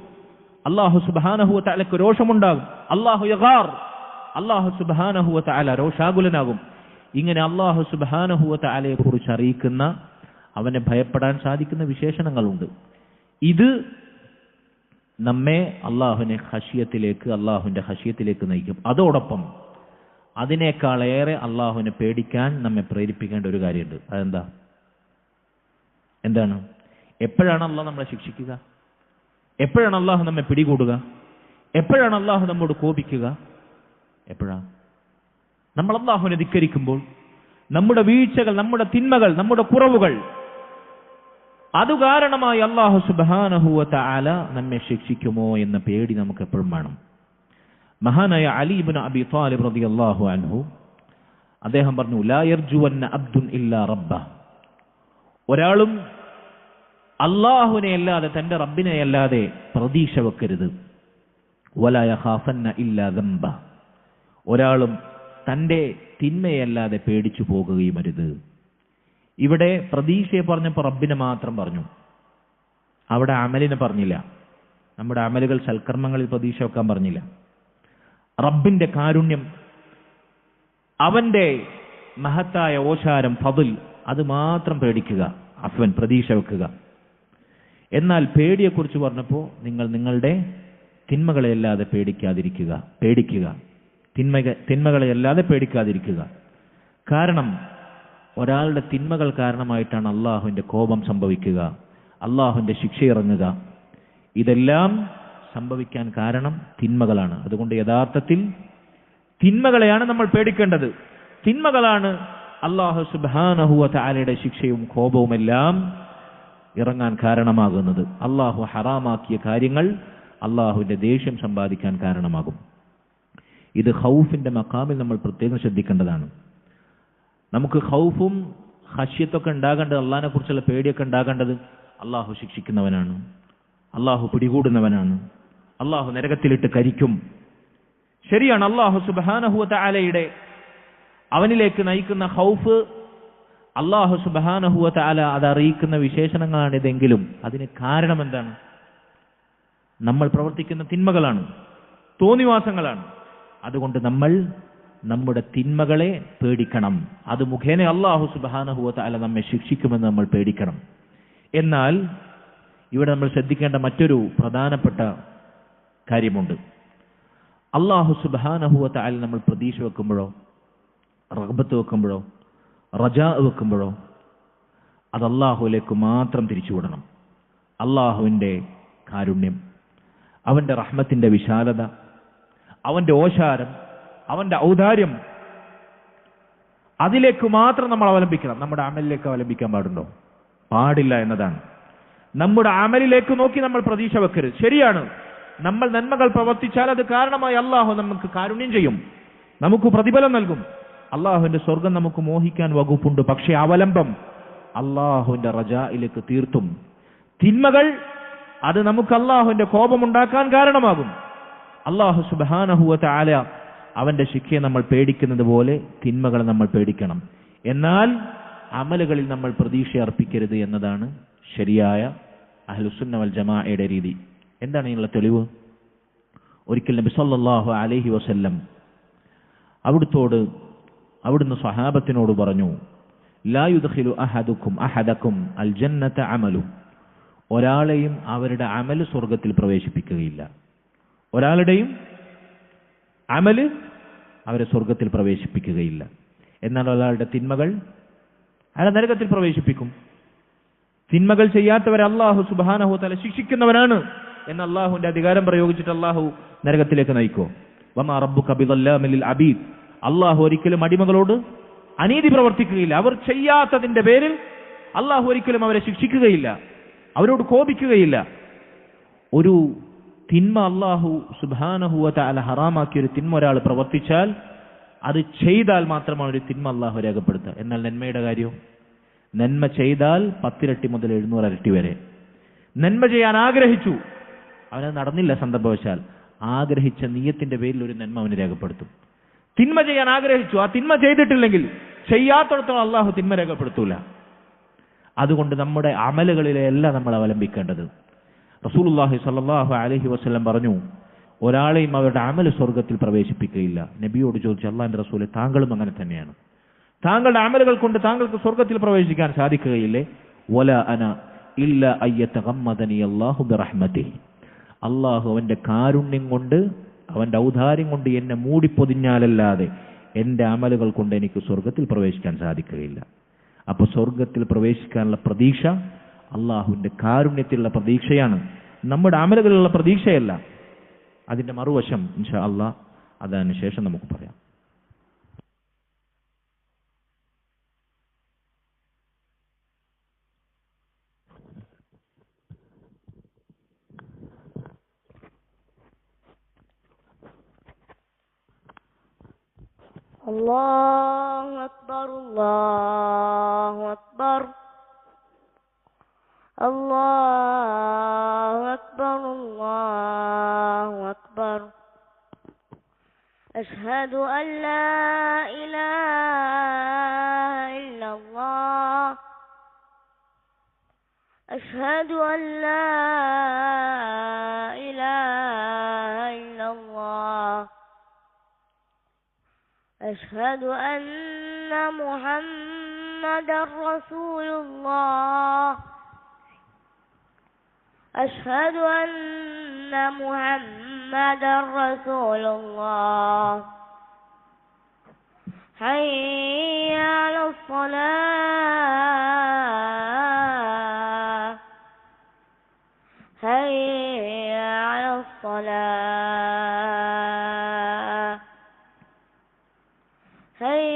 അല്ലാഹു സുബ്ഹാനഹു വ തആലക്ക് രോഷമുണ്ടാകും. അല്ലാഹു യഗാർ, അല്ലാഹു സുബ്ഹാനഹു വ തആല രോഷാകുലനാകും. ഇങ്ങനെ അല്ലാഹു സുബ്ഹാനഹു വ തആലയെ കുറിച്ച് അറിയിക്കുന്ന, അവനെ ഭയപ്പെടാൻ സാധിക്കുന്ന വിശേഷണങ്ങളുണ്ട്. ഇത് നമ്മെ അല്ലാഹുവിന്റെ ഖശിയത്തിലേക്ക് നയിക്കും. അതോടൊപ്പം അതിനേക്കാളേറെ അല്ലാഹുവിനെ പേടിക്കാൻ നമ്മെ പ്രേരിപ്പിക്കേണ്ട ഒരു കാര്യമുണ്ട്. എന്താണ്? എപ്പോഴാണ് അല്ലാഹു നമ്മളെ ശിക്ഷിക്കുക? എപ്പോഴാണ് അല്ലാഹു നമ്മെ പിടികൂടുക? എപ്പോഴാണ് അല്ലാഹു നമ്മോട് കോപിക്കുക? എപ്പോഴാണ്? നമ്മൾ അല്ലാഹുവിനെ ധിക്കരിക്കുമ്പോൾ, നമ്മുടെ വീഴ്ചകൾ, നമ്മുടെ തിന്മകൾ, നമ്മുടെ കുറവുകൾ, അത് കാരണമായി അല്ലാഹു സുബ്ഹാനഹു വ തആല നമ്മെ ശിക്ഷിക്കുമോ എന്ന പേടി നമുക്ക് എപ്പോഴും വേണം. മഹാനായ അലി ഇബ്നു അബി ത്വാലിബ് റളിയല്ലാഹു അൻഹു അദ്ദേഹം പറഞ്ഞു, ലാ യർജുവന്ന അബ്ദുൻ ഇല്ലാ റബ്ബഹ്, ഒരാളും അല്ലാഹുവിനെ അല്ലാതെ, തന്റെ റബ്ബിനെ അല്ലാതെ പ്രതീക്ഷ വെക്കരുത്. വലാ യഖാഫന്ന ഇല്ലാ ദംബ, ഒരാളും തന്റെ തിന്മയല്ലാതെ പേടിച്ചു പോകുകയും അരുത്. ഇവിടെ പ്രതീക്ഷയെ പറഞ്ഞപ്പോൾ റബ്ബിനെ മാത്രം പറഞ്ഞു, അവിടെ അമലിനെ പറഞ്ഞില്ല. നമ്മുടെ അമലുകൾ, സൽക്കർമ്മങ്ങളിൽ പ്രതീക്ഷ വെക്കാൻ പറഞ്ഞില്ല. റബ്ബിന്റെ കാരുണ്യം, അവന്റെ മഹത്തായ ഓശാരം, ഫضൽ, അത് മാത്രം പേടിക്കുക, അഫ്വൻ പ്രതീക്ഷ വെക്കുക. എന്നാൽ പേടിയെക്കുറിച്ച് പറഞ്ഞപ്പോൾ നിങ്ങൾ നിങ്ങളുടെ തിന്മകളെയല്ലാതെ പേടിക്കുക. തിന്മകളെയല്ലാതെ പേടിക്കാതിരിക്കുക. കാരണം ഒരാളുടെ തിന്മകൾ കാരണമായിട്ടാണ് അള്ളാഹുവിന്റെ കോപം സംഭവിക്കുക, അള്ളാഹുവിന്റെ ശിക്ഷ ഇറങ്ങുക. ഇതെല്ലാം സംഭവിക്കാൻ കാരണം തിന്മകളാണ്. അതുകൊണ്ട് യഥാർത്ഥത്തിൽ തിന്മകളെയാണ് നമ്മൾ പേടിക്കേണ്ടത്. തിന്മകളാണ് അല്ലാഹു സുബ്ഹാനഹു വ തആലയുടെ ശിക്ഷയും കോപവുമെല്ലാം ഇറങ്ങാൻ കാരണമാകുന്നത്. അല്ലാഹു ഹറാമാക്കിയ കാര്യങ്ങൾ അല്ലാഹുവിന്റെ ദേഷ്യം സമ്പാദിക്കാൻ കാരണമാകും. ഇത് ഖൗഫിന്റെ മഖാമിൽ നമ്മൾ പ്രത്യേകം ശ്രദ്ധിക്കേണ്ടതാണ്. നമുക്ക് ഖൗഫും ഖശ്യത്തൊക്കെ ഉണ്ടാകേണ്ടത്, അള്ളാഹിനെ കുറിച്ചുള്ള പേടിയൊക്കെ ഉണ്ടാകേണ്ടത്, അല്ലാഹു ശിക്ഷിക്കുന്നവനാണ്, അല്ലാഹു പിടികൂടുന്നവനാണ്, അല്ലാഹു നരകത്തിലിട്ട് കരിക്കും. ശരിയാണ്, അല്ലാഹു സുബ്ഹാനഹു വ തആലയുടെ അവനിലേക്ക് നയിക്കുന്ന ഖൗഫ്, അല്ലാഹു സുബ്ഹാനഹു വ തആല അത് അറിയിക്കുന്ന വിശേഷണങ്ങളാണിതെങ്കിലും അതിന് കാരണം എന്താണ്? നമ്മൾ പ്രവർത്തിക്കുന്ന തിന്മകളാണ്, തോന്നിവാസങ്ങളാണ്. അതുകൊണ്ട് നമ്മൾ നമ്മുടെ തിന്മകളെ പേടിക്കണം. അത് മുഖേന അല്ലാഹു സുബ്ഹാനഹു വ തആല നമ്മെ ശിക്ഷിക്കുമെന്ന് നമ്മൾ പേടിക്കണം. എന്നാൽ ഇവിടെ നമ്മൾ ശ്രദ്ധിക്കേണ്ട മറ്റൊരു പ്രധാനപ്പെട്ട കാര്യമുണ്ട്. അല്ലാഹു സുബ്ഹാനഹു വ തആല നമ്മൾ പ്രതീക്ഷ വെക്കുമ്പോഴോ, റഗ്ബത്ത് വെക്കുമ്പോഴോ, റജാ വെക്കുമ്പോഴോ, അത് അല്ലാഹുവിലേക്ക് മാത്രം തിരിച്ചുവിടണം. അല്ലാഹുവിന്റെ കാരുണ്യം, അവന്റെ റഹ്മത്തിന്റെ വിശാലത, അവന്റെ ഓശാരം, അവന്റെ ഔദാര്യം, അതിലേക്ക് മാത്രം നമ്മൾ അവലംബിക്കണം. നമ്മുടെ അമലിലേക്ക് അവലംബിക്കാൻ പാടില്ല എന്നതാണ്. നമ്മുടെ അമലിലേക്ക് നോക്കി നമ്മൾ പ്രതീക്ഷ വെക്കരുത്. ശരിയാണ്, നമ്മൾ നന്മകൾ പ്രവർത്തിച്ചാൽ അത് കാരണമായി അല്ലാഹു നമുക്ക് കാരുണ്യം ചെയ്യും, നമുക്ക് പ്രതിഫലം നൽകും, അല്ലാഹുവിന്റെ സ്വർഗം നമുക്ക് മോഹിക്കാൻ വകുപ്പുണ്ട്. പക്ഷേ അവലംബം അല്ലാഹുവിന്റെ റജായിലേക്ക് തീർത്തും. തിന്മകൾ അത് നമുക്ക് അല്ലാഹുവിന്റെ കോപമുണ്ടാക്കാൻ കാരണമാകും. അല്ലാഹു സുബ്ഹാനഹു വ തആല അവന്റെ ശിക്ഷയെ നമ്മൾ പേടിക്കുന്നത് പോലെ തിന്മകളെ നമ്മൾ പേടിക്കണം. എന്നാൽ അമലുകളിൽ നമ്മൾ പ്രതീക്ഷ അർപ്പിക്കരുത് എന്നതാണ് ശരിയായ അഹ്ലുസുന്ന വൽ ജമാഅയുടെ രീതി. എന്താണ് ഇതിനുള്ള തെളിവ്? ഒരിക്കൽ നബി സല്ലല്ലാഹു അലൈഹി വസല്ലം അവിടുന്ന് സ്വഹാബത്തിനോട് പറഞ്ഞു, ലാ യുദ്ഖിലു അഹദക്കും അൽ ജന്നത അമലു. ഒരാളെയും അവരുടെ അമല് സ്വർഗത്തിൽ പ്രവേശിപ്പിക്കുകയില്ല. ഒരാളുടെയും അമല് അവരെ സ്വർഗത്തിൽ പ്രവേശിപ്പിക്കുകയില്ല. എന്നാൽ ഒരാളുടെ തിന്മകൾ അയാളെ നരകത്തിൽ പ്രവേശിപ്പിക്കും. തിന്മകൾ ചെയ്യാത്തവരെ അല്ലാഹു സുബ്ഹാനഹു വ തആല ശിക്ഷിക്കുന്നവനാണ് എന്ന് അല്ലാഹുവിന്റെ അധികാരം പ്രയോഗിച്ചിട്ട് അല്ലാഹു നരകത്തിലേക്ക് നയിക്കോ? വമാ റബ്ബുക ബിദല്ലാമിൽ ലിൽ അബീദ്. അല്ലാഹു ഒരിക്കലും അടിമകളോട് അനീതി പ്രവർത്തിക്കുകയില്ല. അവർ ചെയ്യാത്തതിന്റെ പേരിൽ അല്ലാഹു ഒരിക്കലും അവരെ ശിക്ഷിക്കുകയില്ല, അവരോട് കോപിക്കുകയില്ല. ഒരു തിന്മ അല്ലാഹു സുബ്ഹാനഹു വ തആല ഹറാമാക്കിയ ഒരു തിന്മ ഒരാൾ പ്രവർത്തിച്ചാൽ അത് ചെയ്താൽ മാത്രമാണ് ഒരു തിന്മ അല്ലാഹു രേഖപ്പെടുത്തുക. എന്നാൽ നന്മയുടെ കാര്യം, നന്മ ചെയ്താൽ 10 ഇരട്ടി മുതൽ 700 ഇരട്ടി വരെ. നന്മ ചെയ്യാൻ ആഗ്രഹിച്ചു, അവനത് നടന്നില്ല സന്ദർഭവശാൽ, ആഗ്രഹിച്ച നിയ്യത്തിന്റെ പേരിൽ ഒരു നന്മ അവന് രേഖപ്പെടുത്തും. തിന്മ ചെയ്യാൻ ആഗ്രഹിച്ചു, ആ തിന്മ ചെയ്തിട്ടില്ലെങ്കിൽ ചെയ്യാത്തിടത്തോളം അല്ലാഹു തിന്മ രേഖപ്പെടുത്തൂല. അതുകൊണ്ട് നമ്മുടെ അമലുകളിലെല്ലാം നമ്മൾ അവലംബിക്കേണ്ടത്. റസൂലുള്ളാഹി സ്വല്ലല്ലാഹു അലൈഹി വസല്ലം പറഞ്ഞു, ഒരാളെയും അവരുടെ അമല് സ്വർഗത്തിൽ പ്രവേശിപ്പിക്കുകയില്ല. നബിയോട് ചോദിച്ചു, അല്ലാഹുവിന്റെ റസൂലെ, താങ്കളും അങ്ങനെ തന്നെയാണ്? താങ്കളുടെ അമലുകൾ കൊണ്ട് താങ്കൾക്ക് സ്വർഗത്തിൽ പ്രവേശിക്കാൻ സാധിക്കുകയില്ലേ? വലാ അന ഇല്ലാ അയ്യതഗമ്മദനി അല്ലാഹു ബിറഹ്മതിഹി. അല്ലാഹു അവന്റെ കാരുണ്യം കൊണ്ട്, അവന്റെ ഔദാര്യം കൊണ്ട് എന്നെ മൂടിപ്പൊതിഞ്ഞാലല്ലാതെ എന്റെ അമലുകൾ കൊണ്ട് എനിക്ക് സ്വർഗത്തിൽ പ്രവേശിക്കാൻ സാധിക്കുകയില്ല. അപ്പൊ സ്വർഗത്തിൽ പ്രവേശിക്കാനുള്ള പ്രതീക്ഷ അള്ളാഹുവിന്റെ കാരുണ്യത്തിലുള്ള പ്രതീക്ഷയാണ്, നമ്മുടെ അമലുകളിലുള്ള പ്രതീക്ഷയല്ല. അതിന്റെ മറുവശം ഇൻഷാ അല്ലാഹ് അതിന് ശേഷം നമുക്ക് പറയാം. അല്ലാഹു അക്ബർ, അല്ലാഹു അക്ബർ, അല്ലാഹു അക്ബർ, അല്ലാഹു അക്ബർ. അശ്ഹദു അൻ ലാ ഇലാഹ ഇല്ലല്ലാഹ്, അശ്ഹദു അൻ ലാ ഇലാഹ ഇല്ലല്ലാഹ്, أشهد أن محمدا رسول الله، أشهد أن محمدا رسول الله. حي على الصلاة، حي على الصلاة، حي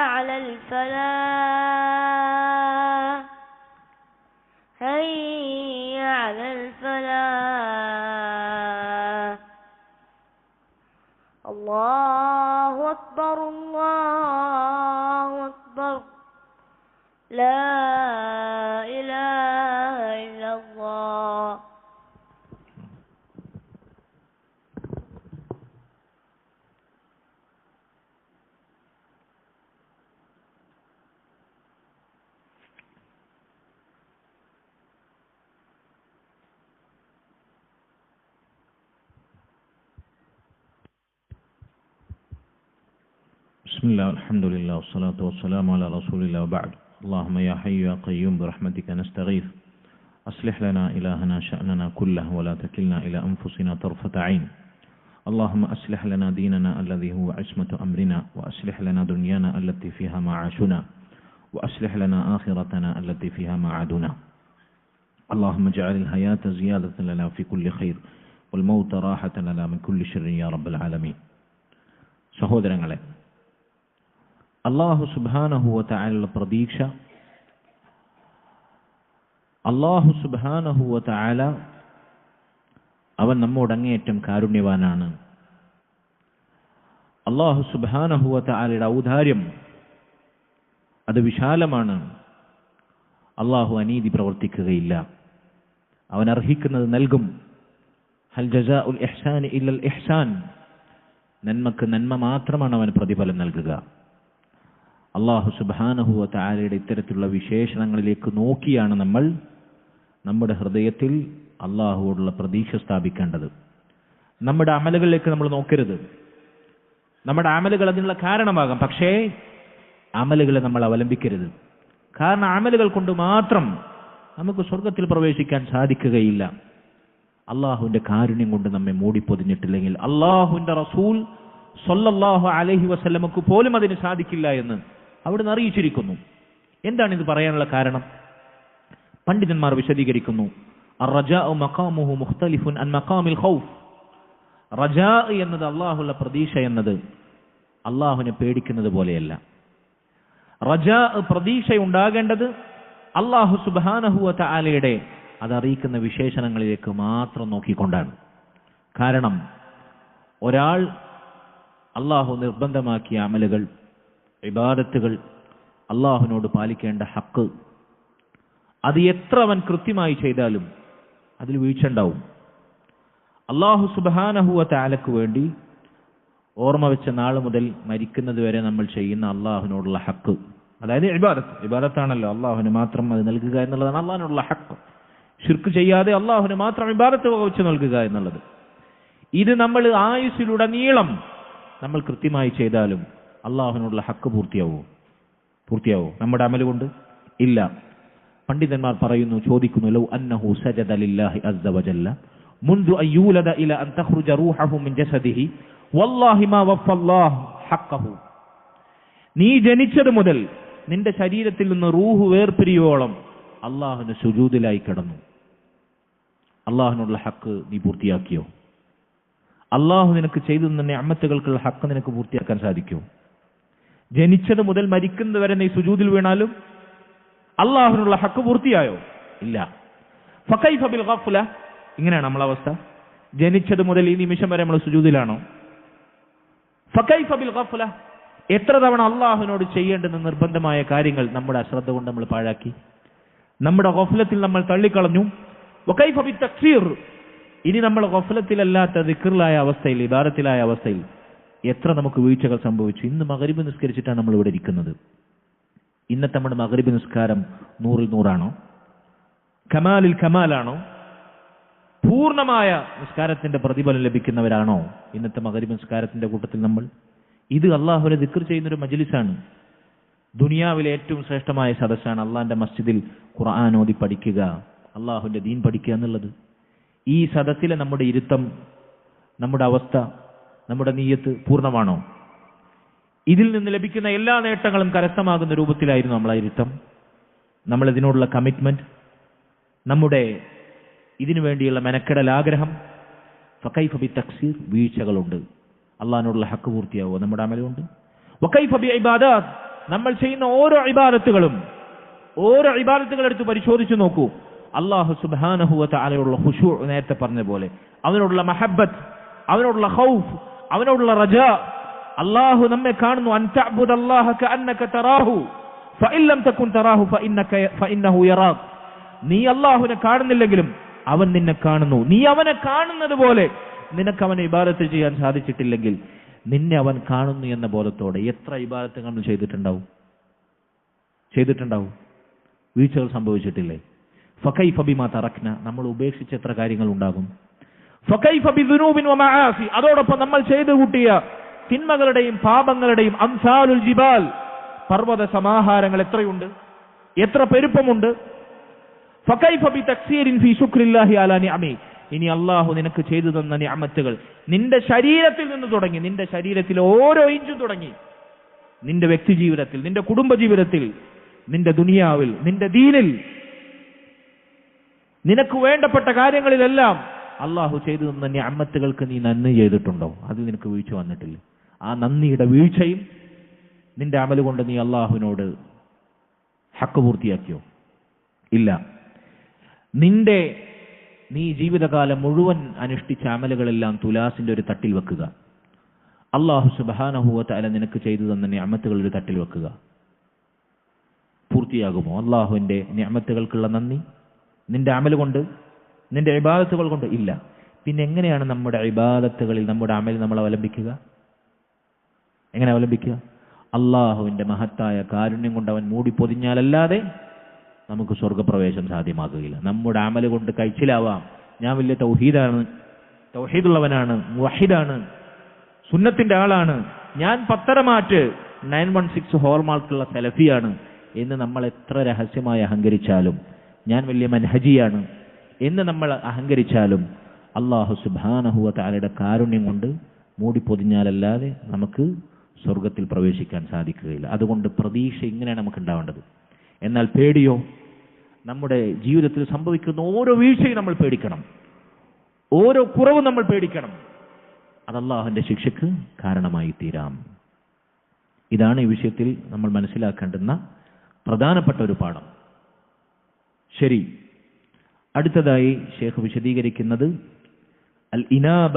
على الفلاح، حي على الفلاح. الله أكبر، الله أكبر، لا إله إلا الله. بسم الله والحمد لله والصلاة والسلام على رسول الله وبعد. اللهم يا حي يا قيوم برحمتك نستغيث، أصلح لنا إلهنا شأننا كله ولا تكلنا إلى أنفسنا طرفة عين. اللهم أصلح لنا ديننا الذي هو عصمة أمرنا، وأصلح لنا دنيانا التي فيها معاشنا، وأصلح لنا آخرتنا التي فيها معادنا. اللهم اجعل الحياة زيادة لنا في كل خير والموت راحة لنا من كل شر يا رب العالمين. സഹോദരങ്ങളെ, അല്ലാഹു സുബ്ഹാനഹു വ തആലയുടെ പ്രതീക്ഷ, അല്ലാഹു സുബ്ഹാനഹു വ തആല അവൻ നമ്മോട് അങ്ങേയറ്റം കാരുണ്യവാനാണ്. അല്ലാഹു സുബ്ഹാനഹു വ തആലയുടെ ഔദാര്യം അത് വിശാലമാണ്. അല്ലാഹു അനീതി പ്രവർത്തിക്കുകയില്ല, അവൻ അർഹിക്കുന്നത് നൽകും. ഹൽ ജസാഉൽ ഇഹ്സാനി ഇല്ലൽ ഇഹ്സാൻ. നന്മക്ക് നന്മ മാത്രമാണ് അവൻ പ്രതിഫലം നൽകുക. അല്ലാഹു സുബ്ഹാനഹു വ തആലയുടെ ഇത്തരത്തിലുള്ള വിശേഷണങ്ങളിലേക്ക് നോക്കിയാണ് നമ്മൾ നമ്മുടെ ഹൃദയത്തിൽ അല്ലാഹുവോടുള്ള പ്രതീക്ഷ സ്ഥാപിക്കേണ്ടത്. നമ്മുടെ അമലുകളിലേക്ക് നമ്മൾ നോക്കരുത്. നമ്മുടെ അമലുകൾ അതിനുള്ള കാരണമാകാം, പക്ഷേ അമലുകളെ നമ്മൾ അവലംബിക്കരുത്. കാരണം അമലുകൾ കൊണ്ട് മാത്രം നമുക്ക് സ്വർഗത്തിൽ പ്രവേശിക്കാൻ സാധിക്കുകയില്ല. അള്ളാഹുവിന്റെ കാരുണ്യം കൊണ്ട് നമ്മെ മൂടിപ്പൊതിഞ്ഞിട്ടില്ലെങ്കിൽ അള്ളാഹുവിന്റെ റസൂൽ സ്വല്ലല്ലാഹു അലൈഹി വസല്ലമക്ക് പോലും അതിന് സാധിക്കില്ല എന്ന് അവിടുന്ന് അറിയിച്ചിരിക്കുന്നു. എന്താണ് ഇത് പറയാനുള്ള കാരണം? പണ്ഡിതന്മാർ വിശദീകരിക്കുന്നു. അർറജാഉ മഖാമുഹു മുഖ്തലിഫുൻ അൻ മഖാമിൽ ഖൗഫ്. റജാ എന്നത് അള്ളാഹുള്ള പ്രതീക്ഷ എന്നത് അള്ളാഹുവിനെ പേടിക്കുന്നത് പോലെയല്ല. റജാ പ്രതീക്ഷ ഉണ്ടാകേണ്ടത് അള്ളാഹു സുബ്ഹാനഹു വ തആലയുടെ അതറിയിക്കുന്ന വിശേഷണങ്ങളിലേക്ക് മാത്രം നോക്കിക്കൊണ്ടാണ്. കാരണം ഒരാൾ അള്ളാഹു നിർബന്ധമാക്കിയ അമലുകൾ, ഇബാദത്തുകൾ, അള്ളാഹുവിനോട് പാലിക്കേണ്ട ഹക്ക്, അത് എത്ര അവൻ കൃത്യമായി ചെയ്താലും അതിൽ വീഴ്ച ഉണ്ടാവും. അള്ളാഹു സുബ്ഹാനഹു വ തആലയ്ക്ക് വേണ്ടി ഓർമ്മ വെച്ച നാൾ മുതൽ മരിക്കുന്നത് വരെ നമ്മൾ ചെയ്യുന്ന അള്ളാഹുവിനോടുള്ള ഹക്ക്, അതായത് ഇബാദത്താണല്ലോ, അള്ളാഹുവിന് മാത്രം അത് നൽകുക എന്നുള്ളതാണ് അള്ളാഹുവിനുള്ള ഹക്ക്. ശിർക്ക് ചെയ്യാതെ അള്ളാഹുവിന് മാത്രം ഇബാദത്ത് വകവെച്ച് നൽകുക എന്നുള്ളത്. ഇത് നമ്മൾ ആയുസ്സിലുടനീളം നമ്മൾ കൃത്യമായി ചെയ്താലും അള്ളാഹുവിനോടുള്ള ഹക്ക് പൂർത്തിയാവോ നമ്മുടെ അമല് കൊണ്ട്? ഇല്ല. പണ്ഡിതന്മാർ പറയുന്നു, ചോദിക്കുന്നു, ലൗ അന്നഹു സജദ ലില്ലാഹി അസ്സ വജല്ല മുൻദു അൻ യൂലദ ഇല അൻ തഖ്റുജ റൂഹഹു മിൻ ജസദിഹി വല്ലാഹി മാ വഫല്ലാഹു ഹഖഹു. നീ ജനിച്ചത് മുതൽ നിന്റെ ശരീരത്തിൽ നിന്ന് റൂഹ് വേർപിരിയോളം അള്ളാഹുവിന് സുജൂദിലായി കിടന്നു. അള്ളാഹുവിനുള്ള ഹക്ക് നീ പൂർത്തിയാക്കിയോ? അള്ളാഹു നിനക്ക് ചെയ്തു തന്ന നിഅമത്തുകൾക്കുള്ള ഹക്ക് നിനക്ക് പൂർത്തിയാക്കാൻ സാധിക്കുമോ? ജനിച്ചത് മുതൽ മരിക്കുന്നത് വരെ നീ സുജൂദിൽ വീണാലും അള്ളാഹുവിനുള്ള ഹക്ക് പൂർത്തിയായോ? ഇല്ല. ഫകൈഫ ബിൽ ഗഫ്ല. ഇങ്ങനെയാണ് നമ്മളെ അവസ്ഥ. ജനിച്ചത് മുതൽ ഈ നിമിഷം വരെ നമ്മൾ സുജൂദിലാണോ? ഫകൈഫ ബിൽ ഗഫ്ല. എത്ര തവണ അള്ളാഹുവിനോട് ചെയ്യേണ്ടുന്ന നിർബന്ധമായ കാര്യങ്ങൾ നമ്മുടെ അശ്രദ്ധ കൊണ്ട് നമ്മൾ പാഴാക്കി, നമ്മുടെ ഗഫ്ലത്തിൽ നമ്മൾ തള്ളിക്കളഞ്ഞു. വകൈഫ ബിൽ തക്സീർ. ഇനി നമ്മൾ ഗഫ്ലത്തിലല്ലാത്ത ദിക്റിലായ അവസ്ഥയിൽ, ഇബാദത്തിലായ അവസ്ഥയിൽ എത്ര നമുക്ക് വീഴ്ചകൾ സംഭവിച്ചു. ഇന്ന് മഗ്രിബ് നിസ്കരിച്ചിട്ടാണ് നമ്മൾ ഇവിടെ ഇരിക്കുന്നത്. ഇന്നത്തെ നമ്മുടെ മഗ്രിബ് നിസ്കാരം 100ൽ 100ആണോ? കമാലിൽ കമാലാണോ? പൂർണ്ണമായ നിസ്കാരത്തിന്റെ പ്രതിഫലം ലഭിക്കുന്നവരാണോ ഇന്നത്തെ മഗ്രിബ് നിസ്കാരത്തിന്റെ കൂട്ടത്തിൽ നമ്മൾ? ഇത് അള്ളാഹുവിനെ ദിക്ർ ചെയ്യുന്നൊരു മജ്ലിസാണ്. ദുനിയാവിലെ ഏറ്റവും ശ്രേഷ്ഠമായ സദസ്സാണ് അള്ളാഹിന്റെ മസ്ജിദിൽ ഖുർആൻ ഓതി പഠിക്കുക, അള്ളാഹുവിന്റെ ദീൻ പഠിക്കുക എന്നുള്ളത്. ഈ സദസ്സിലെ നമ്മുടെ ഇരുത്തം, നമ്മുടെ അവസ്ഥ, നമ്മുടെ നീയത്ത് പൂർണ്ണമാണോ? ഇതിൽ നിന്ന് ലഭിക്കുന്ന എല്ലാ നേട്ടങ്ങളും കരസ്ഥമാകുന്ന രൂപത്തിലായിരുന്നു നമ്മളെ ഇരുത്തം, നമ്മളിതിനോടുള്ള കമ്മിറ്റ്മെന്റ്, നമ്മുടെ ഇതിനു വേണ്ടിയുള്ള മെനക്കെടൽ, ആഗ്രഹം. ഫകൈഫ ബി തക്സീർ. വീഴ്ചകളുണ്ട്. അള്ളാഹിനോടുള്ള ഹക്ക് പൂർത്തിയാവുക നമ്മുടെ അമലുണ്ട്. വകൈഫ ബി ഇബാദാത്ത്. നമ്മൾ ചെയ്യുന്ന ഓരോ ഇബാദത്തുകൾ എടുത്ത് പരിശോധിച്ചു നോക്കൂ. അള്ളാഹു സുബ്ഹാനഹു വ തആലയോടുള്ള ഖുശൂ, നേരത്തെ പറഞ്ഞ പോലെ അവനോടുള്ള മഹബ്ബത്ത്, അവനോടുള്ള ഖൗഫ്, അവനോടുള്ള റജാ. അള്ളാഹു നമ്മെ കാണുന്നു. അൻ തഅബ്ദുല്ലാഹ കഅന്നക തറാഹു ഫഇൻ ലം തകുൻ തറാഹു ഫഇന്നഹു യറാക്. നീ അള്ളാഹുവിനെ കാണുന്നില്ലെങ്കിലും അവൻ നിന്നെ കാണുന്നു. നീ അവനെ കാണുന്നത് പോലെ നിനക്ക് അവനെ ഇബാദത്ത് ചെയ്യാൻ സാധിച്ചിട്ടില്ലെങ്കിൽ നിന്നെ അവൻ കാണുന്നു എന്ന ബോധത്തോടെ എത്ര ഇബാദത്ത് നമ്മൾ ചെയ്തിട്ടുണ്ടാവും? വീഴ്ചകൾ സംഭവിച്ചിട്ടില്ലേ? ഫകൈഫ ബിമാ തറക്ന. നമ്മൾ ഉപേക്ഷിച്ച എത്ര കാര്യങ്ങൾ ഉണ്ടാകും? ഫകൈഫ ബിദുനൂബിൻ വമആസി. അതോടൊപ്പം നമ്മൾ ചെയ്തു കൂട്ടിയ തിന്മകളുടെയും പാപങ്ങളുടെയും അംസാലുൽ ജിബാൽ, പർവ്വത സമാഹാരങ്ങൾ എത്രയുണ്ട്, എത്ര പെരുപ്പമുണ്ട്. ഫകൈഫ ബിതക്സീരിൻ ഫീ ശുക്രില്ലാഹി അലാ നിഅമി. ഇനി അള്ളാഹു നിനക്ക് ചെയ്തു തന്ന നിഅമത്തുകൾ നിന്റെ ശരീരത്തിൽ നിന്ന് തുടങ്ങി, നിന്റെ ശരീരത്തിലെ ഓരോ ഇഞ്ചും തുടങ്ങി, നിന്റെ വ്യക്തി ജീവിതത്തിൽ, നിന്റെ കുടുംബ ജീവിതത്തിൽ, നിന്റെ ദുനിയാവിൽ, നിന്റെ ദീനിൽ, നിനക്ക് വേണ്ടപ്പെട്ട കാര്യങ്ങളിലെല്ലാം അള്ളാഹു ചെയ്തു തന്ന നിഅമത്തുകൾക്ക് നീ നന്ദി ചെയ്തിട്ടുണ്ടോ? അതിൽ നിനക്ക് വീഴ്ച വന്നിട്ടില്ല. ആ നന്ദിയുടെ വീഴ്ചയിൽ നിന്റെ അമല് കൊണ്ട് നീ അള്ളാഹുവിനോട് ഹക്ക് പൂർത്തിയാക്കിയോ? ഇല്ല. നീ ജീവിതകാലം മുഴുവൻ അനുഷ്ഠിച്ച അമലുകളെല്ലാം തുലാസിന്റെ ഒരു തട്ടിൽ വെക്കുക. അള്ളാഹു സുബ്ഹാനഹു വ തആല നിനക്ക് ചെയ്തു തന്ന നിഅമത്തുകൾ ഒരു തട്ടിൽ വെക്കുക. പൂർത്തിയാകുമോ? അള്ളാഹുവിന്റെ നിഅമത്തുകൾക്കുള്ള നന്ദി നിന്റെ അമല് കൊണ്ട്, നിന്റെ ഇബാദത്തുകൾ കൊണ്ട്? ഇല്ല. പിന്നെ എങ്ങനെയാണ് നമ്മുടെ ഇബാദത്തുകളിൽ നമ്മുടെ അമൽ നമ്മൾ അവലംബിക്കുക? എങ്ങനെ അവലംബിക്കുക? അള്ളാഹുവിന്റെ മഹത്തായ കാരുണ്യം കൊണ്ട് അവൻ മൂടി പൊതിഞ്ഞാലല്ലാതെ നമുക്ക് സ്വർഗപ്രവേശം സാധ്യമാകുകയില്ല. നമ്മുടെ അമല് കൊണ്ട് കഴിച്ചിലാവാം, ഞാൻ വലിയ തൗഹീദാണ് തൗഹീദുള്ളവനാണ്, മുവഹിദാണ്, സുന്നത്തിന്റെ ആളാണ്, ഞാൻ പത്തരമാറ്റ് 916 ഹോൾമാർക്കുള്ള സലഫിയാണ് എന്ന് നമ്മൾ എത്ര രഹസ്യമായി അഹങ്കരിച്ചാലും, ഞാൻ വലിയ മൻഹജിയാണ് എന്ന് നമ്മൾ അഹങ്കരിച്ചാലും, അല്ലാഹു സുബ്ഹാനഹു വ തആലയുടെ കാരുണ്യം കൊണ്ട് മൂടിപ്പൊതിഞ്ഞാലല്ലാതെ നമുക്ക് സ്വർഗത്തിൽ പ്രവേശിക്കാൻ സാധിക്കുകയില്ല. അതുകൊണ്ട് പ്രതീക്ഷ ഇങ്ങനെയാണ് നമുക്ക് ഉണ്ടാവേണ്ടത്. എന്നാൽ പേടിയോ? നമ്മുടെ ജീവിതത്തിൽ സംഭവിക്കുന്ന ഓരോ വീഴ്ചയും നമ്മൾ പേടിക്കണം, ഓരോ കുറവും നമ്മൾ പേടിക്കണം. അത് അല്ലാഹുവിന്റെ ശിക്ഷയ്ക്ക് കാരണമായി തീരാം. ഇതാണ് ഈ വിഷയത്തിൽ നമ്മൾ മനസ്സിലാക്കേണ്ടുന്ന പ്രധാനപ്പെട്ട ഒരു പാഠം. ശരി, അടുത്തതായി ഷേഖ് വിശദീകരിക്കുന്നത് അൽ ഇനാബ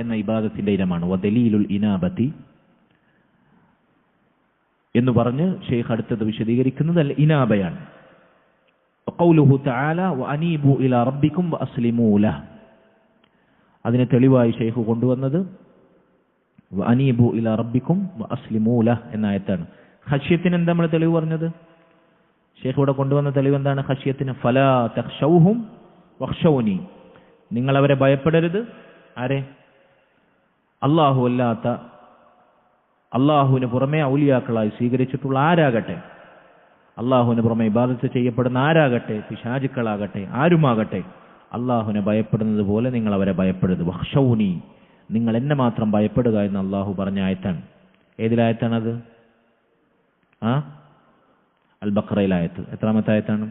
എന്ന ഇബാദത്തിന്റെ ഇനമാണ്. വദലീലുൽ ഇനാബത്തി എന്ന് പറഞ്ഞ് ഷേഖ് അടുത്തത് വിശദീകരിക്കുന്നത് അൽ ഇനാബയാണ്. ഖൗലുഹു തആല വഅനീബു ഇലാ റബ്ബിക്കും വഅസ്ലിമൂ ലഹ്. അതിനെ തെളിവായി ഷേഖ് കൊണ്ടുവന്നത് വഅനീബു ഇലാ റബ്ബിക്കും വഅസ്ലിമൂ ലഹ് എന്ന ആയത്താണ്. ഖശ്യത്തിന് എന്താ നമ്മൾ തെളിവ് പറഞ്ഞത്? ഷേഖ് ഇവിടെ കൊണ്ടുവന്ന തെളിവ് എന്താണ്? ഖശ്യത്തിന് ഫലാ തഖ്ശൗഹും വഖ്ശൗനി, നിങ്ങൾ അവരെ ഭയപ്പെടരുത്. ആരെ? അല്ലാഹു അല്ലാത്ത, അല്ലാഹുവിന് പുറമെ ഔലിയാക്കളായി സ്വീകരിച്ചിട്ടുള്ള ആരാകട്ടെ, അല്ലാഹുവിന് പുറമെ ഇബാദത്ത് ചെയ്യപ്പെടുന്ന ആരാകട്ടെ, പിശാചുക്കളാകട്ടെ, ആരുമാകട്ടെ, അല്ലാഹുവിനെ ഭയപ്പെടുന്നത് പോലെ നിങ്ങൾ അവരെ ഭയപ്പെടരുത്. വഖ്ശൗനി, നിങ്ങൾ എന്നെ മാത്രം ഭയപ്പെടുക എന്ന് അല്ലാഹു പറഞ്ഞ ആയത്താണ്. ഏതിലായത്താണത്? അൽ ബഖറയിലായത്ത്. എത്രാമത്തെ ആയത്താണ്?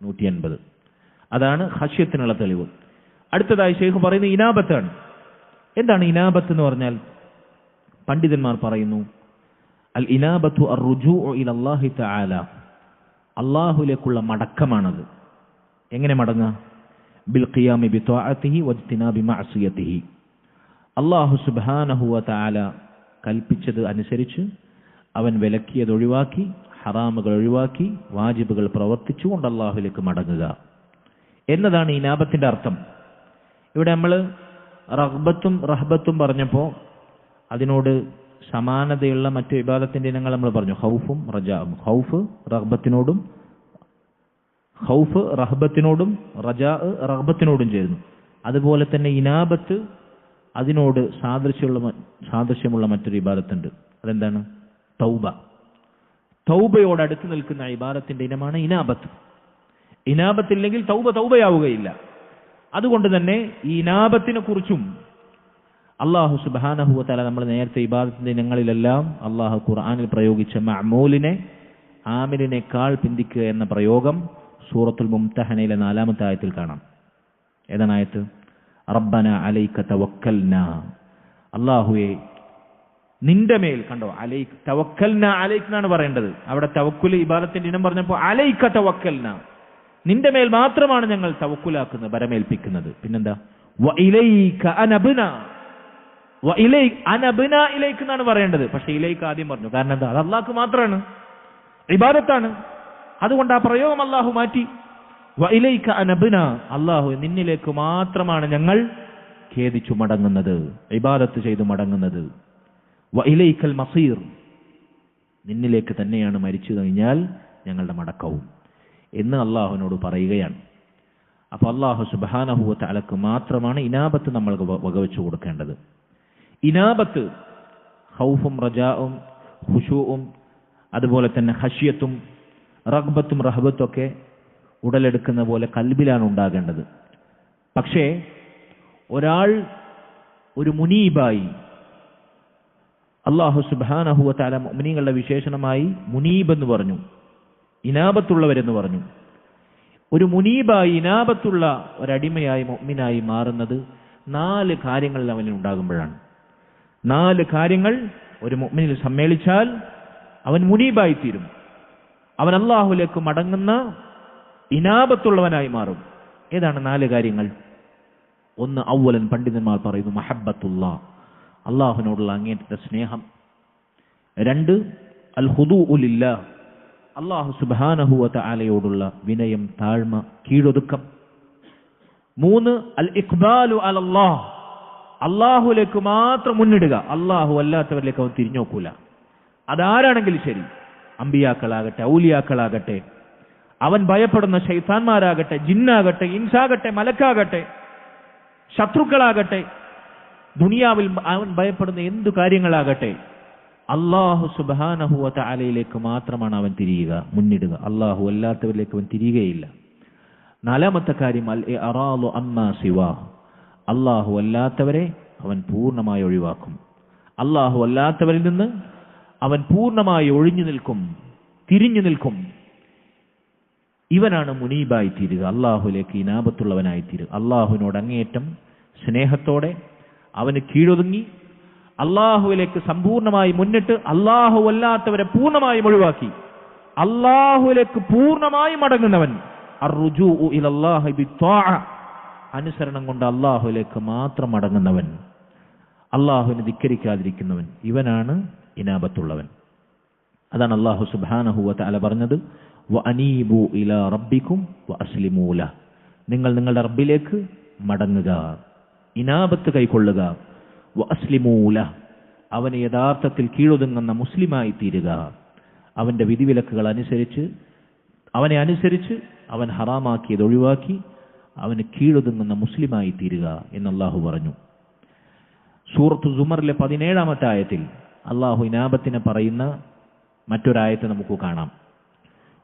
180. അതാണ് ഖശ്യത്തിനുള്ള തെളിവ്. അടുത്തതായി ഷെയ്ഖ് പറയുന്നത് ഇനാബത്താണ്. എന്താണ് ഇനാബത്ത് എന്ന് പറഞ്ഞാൽ? പണ്ഡിതന്മാർ പറയുന്നു, അൽ ഇനാബത്തു അർറുജൂഉ ഇലല്ലാഹി തആല, അല്ലാഹുവിലേക്കുള്ള മടക്കമാണത്. എങ്ങനെ മടങ്ങുക? ബിൽ ഖിയാമി ബിത്വാഅതിഹി വജ്തിനാബി മഅസിയതിഹി, അല്ലാഹു സുബ്ഹാനഹു വ തആല കൽപ്പിച്ചത് അനുസരിച്ച് അവൻ വിലക്കിയത് ഒഴിവാക്കി, ഹറാമുകൾ ഒഴിവാക്കി, വാജിബുകൾ പ്രവർത്തിച്ചുകൊണ്ട് അല്ലാഹുവിലേക്ക് മടങ്ങുക എന്നതാണ് ഇനാബത്തിന്റെ അർത്ഥം. ഇവിടെ നമ്മൾ റഗ്ബത്തും റഹ്ബത്തും പറഞ്ഞപ്പോൾ അതിനോട് സമാനതയുള്ള മറ്റു ഇബാദത്തിന്റെ ഇനങ്ങൾ നമ്മൾ പറഞ്ഞു. ഖൗഫും റജാഉം. ഖൗഫ് റഹ്ബത്തിനോടും റജാ റഗ്ബത്തിനോടും ചേരുന്നു. അതുപോലെ തന്നെ ഇനാബത്ത് അതിനോട് സാദൃശ്യമുള്ള മറ്റൊരു ഇബാദത്തുണ്ട്. അതെന്താണ്? തൗബ. തൗബയോട് അടുത്ത് നിൽക്കുന്ന ഇബാദത്തിന്റെ ഇനമാണ് ഇനാബത്ത്. ഇനാബത്തില്ലെങ്കിൽ തൗബയാവുകയില്ല. അതുകൊണ്ട് തന്നെ ഈ ഇനാബത്തിനെ കുറിച്ചും അല്ലാഹു സുബ്ഹാനഹു വ തആല നമ്മൾ നേരത്തെ ഇബാദത്തിന്റെ ഇനങ്ങളിലെല്ലാം അല്ലാഹു ഖുർആനിൽ പ്രയോഗിച്ച മഅമൂലിനെ ആമിലിനേക്കാൾ പിന്തിക്കുക എന്ന പ്രയോഗം സൂറത്തുൽ മുംതഹനയിലെ 4-ാമത്തെ ആയത്തിൽ കാണാം. ഏതാണ് ആയത്ത്? റബ്ബന അലൈക തവക്കൽനാ, അല്ലാഹുവേ നിന്റെ മേൽ. കണ്ടോ, അലൈക തവക്കൽനാ, അലൈക എന്നാണ് പറയേണ്ടത്. അവിടെ തവക്കുൽ ഇബാദത്തിന്റെ ഇനം പറഞ്ഞപ്പോൾ അലൈക തവക്കൽനാ, നിന്റെ മേൽ മാത്രമാണ് ഞങ്ങൾ തവക്കുലാക്കുന്നത്, ബരമേൽപ്പിക്കുന്നത്. പിന്നെന്താ? വഇലൈക അനബ്നാ, അനബ്നാ ഇലൈക എന്നാണ് പറയേണ്ടത്. പക്ഷെ ഇലൈക ആദ്യം പറഞ്ഞു. കാരണം എന്താ? അത് അല്ലാഹുക്ക് മാത്രമാണ്, ഇബാദത്താണ്. അതുകൊണ്ട് ആ പ്രയോഗം അല്ലാഹു മാറ്റി. വഇലൈക അനബ്നാ, അല്ലാഹു നിന്നിലേക്ക് മാത്രമാണ് ഞങ്ങൾ ഖേദിച്ചു മടങ്ങുന്നത്, ഇബാദത്ത് ചെയ്തു മടങ്ങുന്നത്. വഇലൈക്കൽ മസീർ, നിന്നിലേക്ക് തന്നെയാണ് മരിച്ചു കഴിഞ്ഞാൽ ഞങ്ങളുടെ മടക്കവും എന്ന് അള്ളാഹുവിനോട് പറയുകയാണ്. അപ്പൊ അല്ലാഹു സുബ്ഹാനഹു വ തആലക്ക് മാത്രമാണ് ഇനാബത്ത് നമ്മൾ വകവെച്ചു കൊടുക്കേണ്ടത്. ഇനാബത്ത് ഖൗഫും റജാഉം ഖുശൂഉം അതുപോലെ തന്നെ ഖശ്യത്തും റഗ്ബത്തും റഹബത്തും ഒക്കെ ഉടലെടുക്കുന്ന പോലെ കൽബിലാണ് ഉണ്ടാകേണ്ടത്. പക്ഷേ ഒരാൾ ഒരു മുനീബായി, അല്ലാഹു സുബ്ഹാനഹു വ തആല മുഅ്മിനീങ്ങളുടെ വിശേഷണമായി മുനീബ് എന്ന് പറഞ്ഞു, ഇനാബത്തുള്ളവരെന്ന് പറഞ്ഞു. ഒരു മുനീബായി ഇനാബത്തുള്ള ഒരടിമയായി മുഅ്മിനായി മാറുന്നത് 4 കാര്യങ്ങളിൽ അവനിൽ ഉണ്ടാകുമ്പോഴാണ്. 4 കാര്യങ്ങൾ ഒരു മുഅ്മിനിൽ സമ്മേളിച്ചാൽ അവൻ മുനീബായി തീരും. അവൻ അല്ലാഹുവിലേക്ക് മടങ്ങുന്ന ഇനാബത്തുള്ളവനായി മാറും. ഏതാണ് 4 കാര്യങ്ങൾ? ഒന്ന്, അവ്വലൻ പണ്ഡിതന്മാർ പറയുന്നു മഹബ്ബത്തുല്ലാ, അല്ലാഹുവിനോടുള്ള അങ്ങേയറ്റത്തെ സ്നേഹം. 2, അൽ ഖുദൂഉ ലില്ലാഹ്, അല്ലാഹു സുബ്ഹാനഹു വ തആലയോടുള്ള വിനയം, താഴ്മ, കീഴൊതുക്കം. 3, അൽ ഇഖ്ബാലു അലല്ലാഹ്, അല്ലാഹുവിലേക്ക് മാത്രം മുന്നിടുക, അല്ലാഹു അല്ലാത്തവരിലേക്ക് അവൻ തിരിഞ്ഞു നോക്കൂല. അതാരാണെങ്കിലും ശരി, അമ്പിയാക്കളാകട്ടെ, ഔലിയാക്കളാകട്ടെ, അവൻ ഭയപ്പെടുന്ന ശൈത്താന്മാരാകട്ടെ, ജിന്നാകട്ടെ, ഇൻസാകട്ടെ, മലക്കാകട്ടെ, ശത്രുക്കളാകട്ടെ, ദുനിയാവിൽ അവൻ ഭയപ്പെടുന്ന എന്തു കാര്യങ്ങളാകട്ടെ, അല്ലാഹു സുബ്ഹാനഹു വ തആലയിലേക്ക് മാത്രമാണ് അവൻ തിരിയുക, മുന്നിടുക. അല്ലാഹു അല്ലാത്തവരിലേക്ക് അവൻ തിരിയുകയില്ല. നാലാമത്തെ കാര്യം അൽ ഇഅറാദു അമ്മാ സിവാ, അല്ലാഹു അല്ലാത്തവരെ അവൻ പൂർണ്ണമായി ഒഴിവാക്കും. അല്ലാഹു അല്ലാത്തവരിൽ നിന്ന് അവൻ പൂർണ്ണമായി ഒഴിഞ്ഞു നിൽക്കും, തിരിഞ്ഞു നിൽക്കും. ഇവനാണ് മുനീബായി തീരുക, അല്ലാഹുവിലേക്ക് ഇനാബത്തുള്ളവനായി തീരുക. അല്ലാഹുവിനോട് അങ്ങേയറ്റം സ്നേഹത്തോടെ അവന് കീഴൊതുങ്ങി അല്ലാഹുവിലേക്ക് സമ്പൂർണ്ണമായി മുന്നിട്ട് അല്ലാഹു അല്ലാത്തവരെ പൂർണ്ണമായും ഒഴിവാക്കി അല്ലാഹുവിലേക്ക് പൂർണ്ണമായി മടങ്ങുന്നവൻ, അർറുജൂഉ ഇലല്ലാഹി ബിത്വാഅ, അനുസരണം കൊണ്ട് അല്ലാഹുവിലേക്ക് മാത്രം മടങ്ങുന്നവൻ, അല്ലാഹുവിനെ ധിക്കരിക്കാതിരിക്കുന്നവൻ, ഇവനാണ് ഇനാബത്തുള്ളവൻ. അതാണ് അല്ലാഹു സുബ്ഹാനഹു വ തആല പറഞ്ഞത്, വഅനീബു ഇലാ റബ്ബിക്കും വഅസ്ലിമൂ ലഹ്, നിങ്ങൾ നിങ്ങളുടെ റബ്ബിലേക്ക് മടങ്ങുക, ഇനാബത്ത് കൈക്കൊള്ളുക, വഅസ്ലിമൂ ലഹ്, അവന് യഥാർത്ഥത്തിൽ കീഴൊതുങ്ങുന്ന മുസ്ലിമായി തീരുക, അവന്റെ വിധിവിലക്കുകൾ അനുസരിച്ച് അവനെ അനുസരിച്ച് അവൻ ഹറാമാക്കിയത് ഒഴിവാക്കി അവന് കീഴൊതുങ്ങുന്ന മുസ്ലിമായി തീരുക എന്ന് അല്ലാഹു പറഞ്ഞു. സൂറത്ത് സുമറിലെ 17-ാമത്തെ ആയത്തിൽ അല്ലാഹു ഇനാബത്തിനെ പറയുന്ന മറ്റൊരായത്ത് നമുക്ക് കാണാം.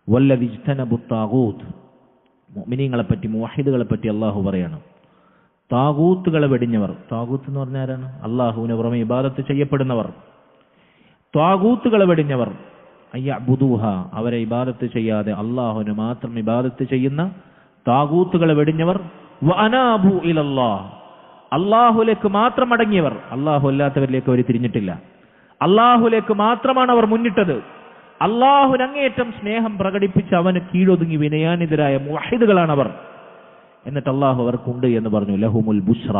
വല്ലദിജ്തനബു താഗൂത്ത്, മുഅ്മിനീങ്ങളെ പറ്റി, മുവഹിദുകളെ പറ്റി അല്ലാഹു പറയാണ്, താഗൂത്തുകളെ വെടിഞ്ഞവർ. താഗൂത്ത് എന്ന് പറഞ്ഞാൽ ആരാണ്? അല്ലാഹുവിന് പുറമെ ഇബാദത്ത് ചെയ്യപ്പെടുന്നവർ. താഗൂത്തുകളെ വെടിഞ്ഞവർ, അയ്യഅ്ബുദൂഹ, അവരെ ഇബാദത്ത് ചെയ്യാതെ അല്ലാഹുവിന് മാത്രം ഇബാദത്ത് ചെയ്യുന്ന താഗൂത്തുകളെ വെടിഞ്ഞവർ, വഅനാബു ഇലല്ലാഹ്, അല്ലാഹുവിലേക്ക് മാത്രം അടങ്ങിയവർ. അല്ലാഹു അല്ലാത്തവരിലേക്ക് അവർ തിരിഞ്ഞിട്ടില്ല, അല്ലാഹുവിലേക്ക് മാത്രമാണ് അവർ മുന്നിട്ടത്. അല്ലാഹുവിന് അങ്ങേയറ്റം സ്നേഹം പ്രകടിപ്പിച്ച് അവന് കീഴൊതുങ്ങി വിനയാനിതരായ മുവഹിദുകളാണവർ. എന്നിട്ട് അല്ലാഹു അവർക്കുണ്ട് എന്ന് പറഞ്ഞു, ലഹുമുൽ ബുശ്റ,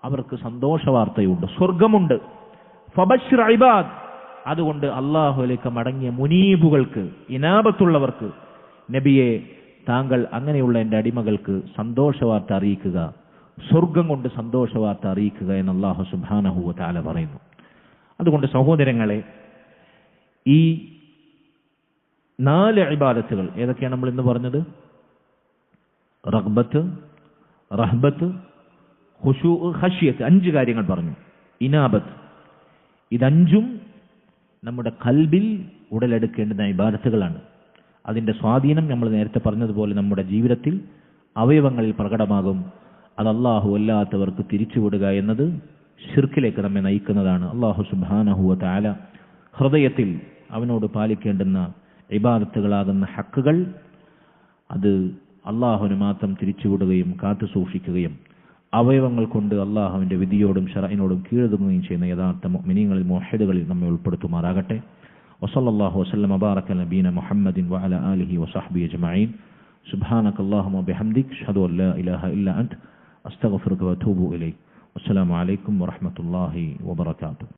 അവർക്ക് സന്തോഷവാർത്തയുണ്ട്, സ്വർഗമുണ്ട്. ഫബശ്ശിർ ഇബാദ്, അതുകൊണ്ട് അല്ലാഹുവിലേക്ക് മടങ്ങിയ മുനീബുകൾക്ക്, ഇനാബത്തുള്ളവർക്ക്, നബിയെ താങ്കൾ അങ്ങനെയുള്ള എൻ്റെ അടിമകൾക്ക് സന്തോഷവാർത്ത അറിയിക്കുക, സ്വർഗം കൊണ്ട് സന്തോഷവാർത്ത അറിയിക്കുക എന്ന് അല്ലാഹു സുബ്ഹാനഹു വ തആല പറയുന്നു. അതുകൊണ്ട് സഹോദരങ്ങളെ, ഈ 4 ഇബാദത്തുകൾ ഏതൊക്കെയാണ് നമ്മൾ ഇന്ന് പറഞ്ഞത്? റഗ്ബത്ത്, റഹ്ബത്ത്, ഖുശൂ, ഖശ്യത്ത്, 5 കാര്യങ്ങൾ പറഞ്ഞു. ഇനാബത്ത്, ഇതഞ്ചും നമ്മുടെ ഖൽബിൽ ഉടലെടുക്കേണ്ടുന്ന ഇബാദത്തുകളാണ്. അതിൻ്റെ സ്വാധീനം നമ്മൾ നേരത്തെ പറഞ്ഞതുപോലെ നമ്മുടെ ജീവിതത്തിൽ അവയവങ്ങളിൽ പ്രകടമാകും. അത് അല്ലാഹു അല്ലാത്തവർക്ക് തിരിച്ചുവിടുക എന്നത് ശിർക്കിലേക്ക് നമ്മെ നയിക്കുന്നതാണ്. അല്ലാഹു സുബ്ഹാനഹു വ തആല ഹൃദയത്തിൽ അവനോട് പാലിക്കേണ്ടുന്ന ഇബാദത്തുകളാകുന്ന ഹക്കുകൾ അത് അല്ലാഹുവിന് മാത്രം തിരിച്ചുവിടുകയും കാത്തു സൂക്ഷിക്കുകയും അവയവങ്ങൾ കൊണ്ട് അല്ലാഹുവിന്റെ വിധിയോടും ശറഇനോടും കീഴൊതുങ്ങുകയും ചെയ്യുന്ന യഥാർത്ഥ മുഅ്മിനീങ്ങളിൽ മുവഹിദുകളിൽ നമ്മെ ഉൾപ്പെടുത്തുമാറാകട്ടെ. വസല്ലല്ലാഹു വസല്ലമ വബാറക നബീന മുഹമ്മദിൻ വഅലാ ആലിഹി വസഹ്ബിഹി അജ്മഈൻ. സുബ്ഹാനകല്ലാഹുമ്മ വബിഹംദിക അഷ്ഹദു അൻ ലാ ഇലാഹ ഇല്ലാ അൻത അസ്തഗ്ഫിറുക വഅതൂബു ഇലൈക്. വസ്സലാമു അലൈക്കും വറഹ്മത്തുള്ളാഹി വബറകാതുഹു.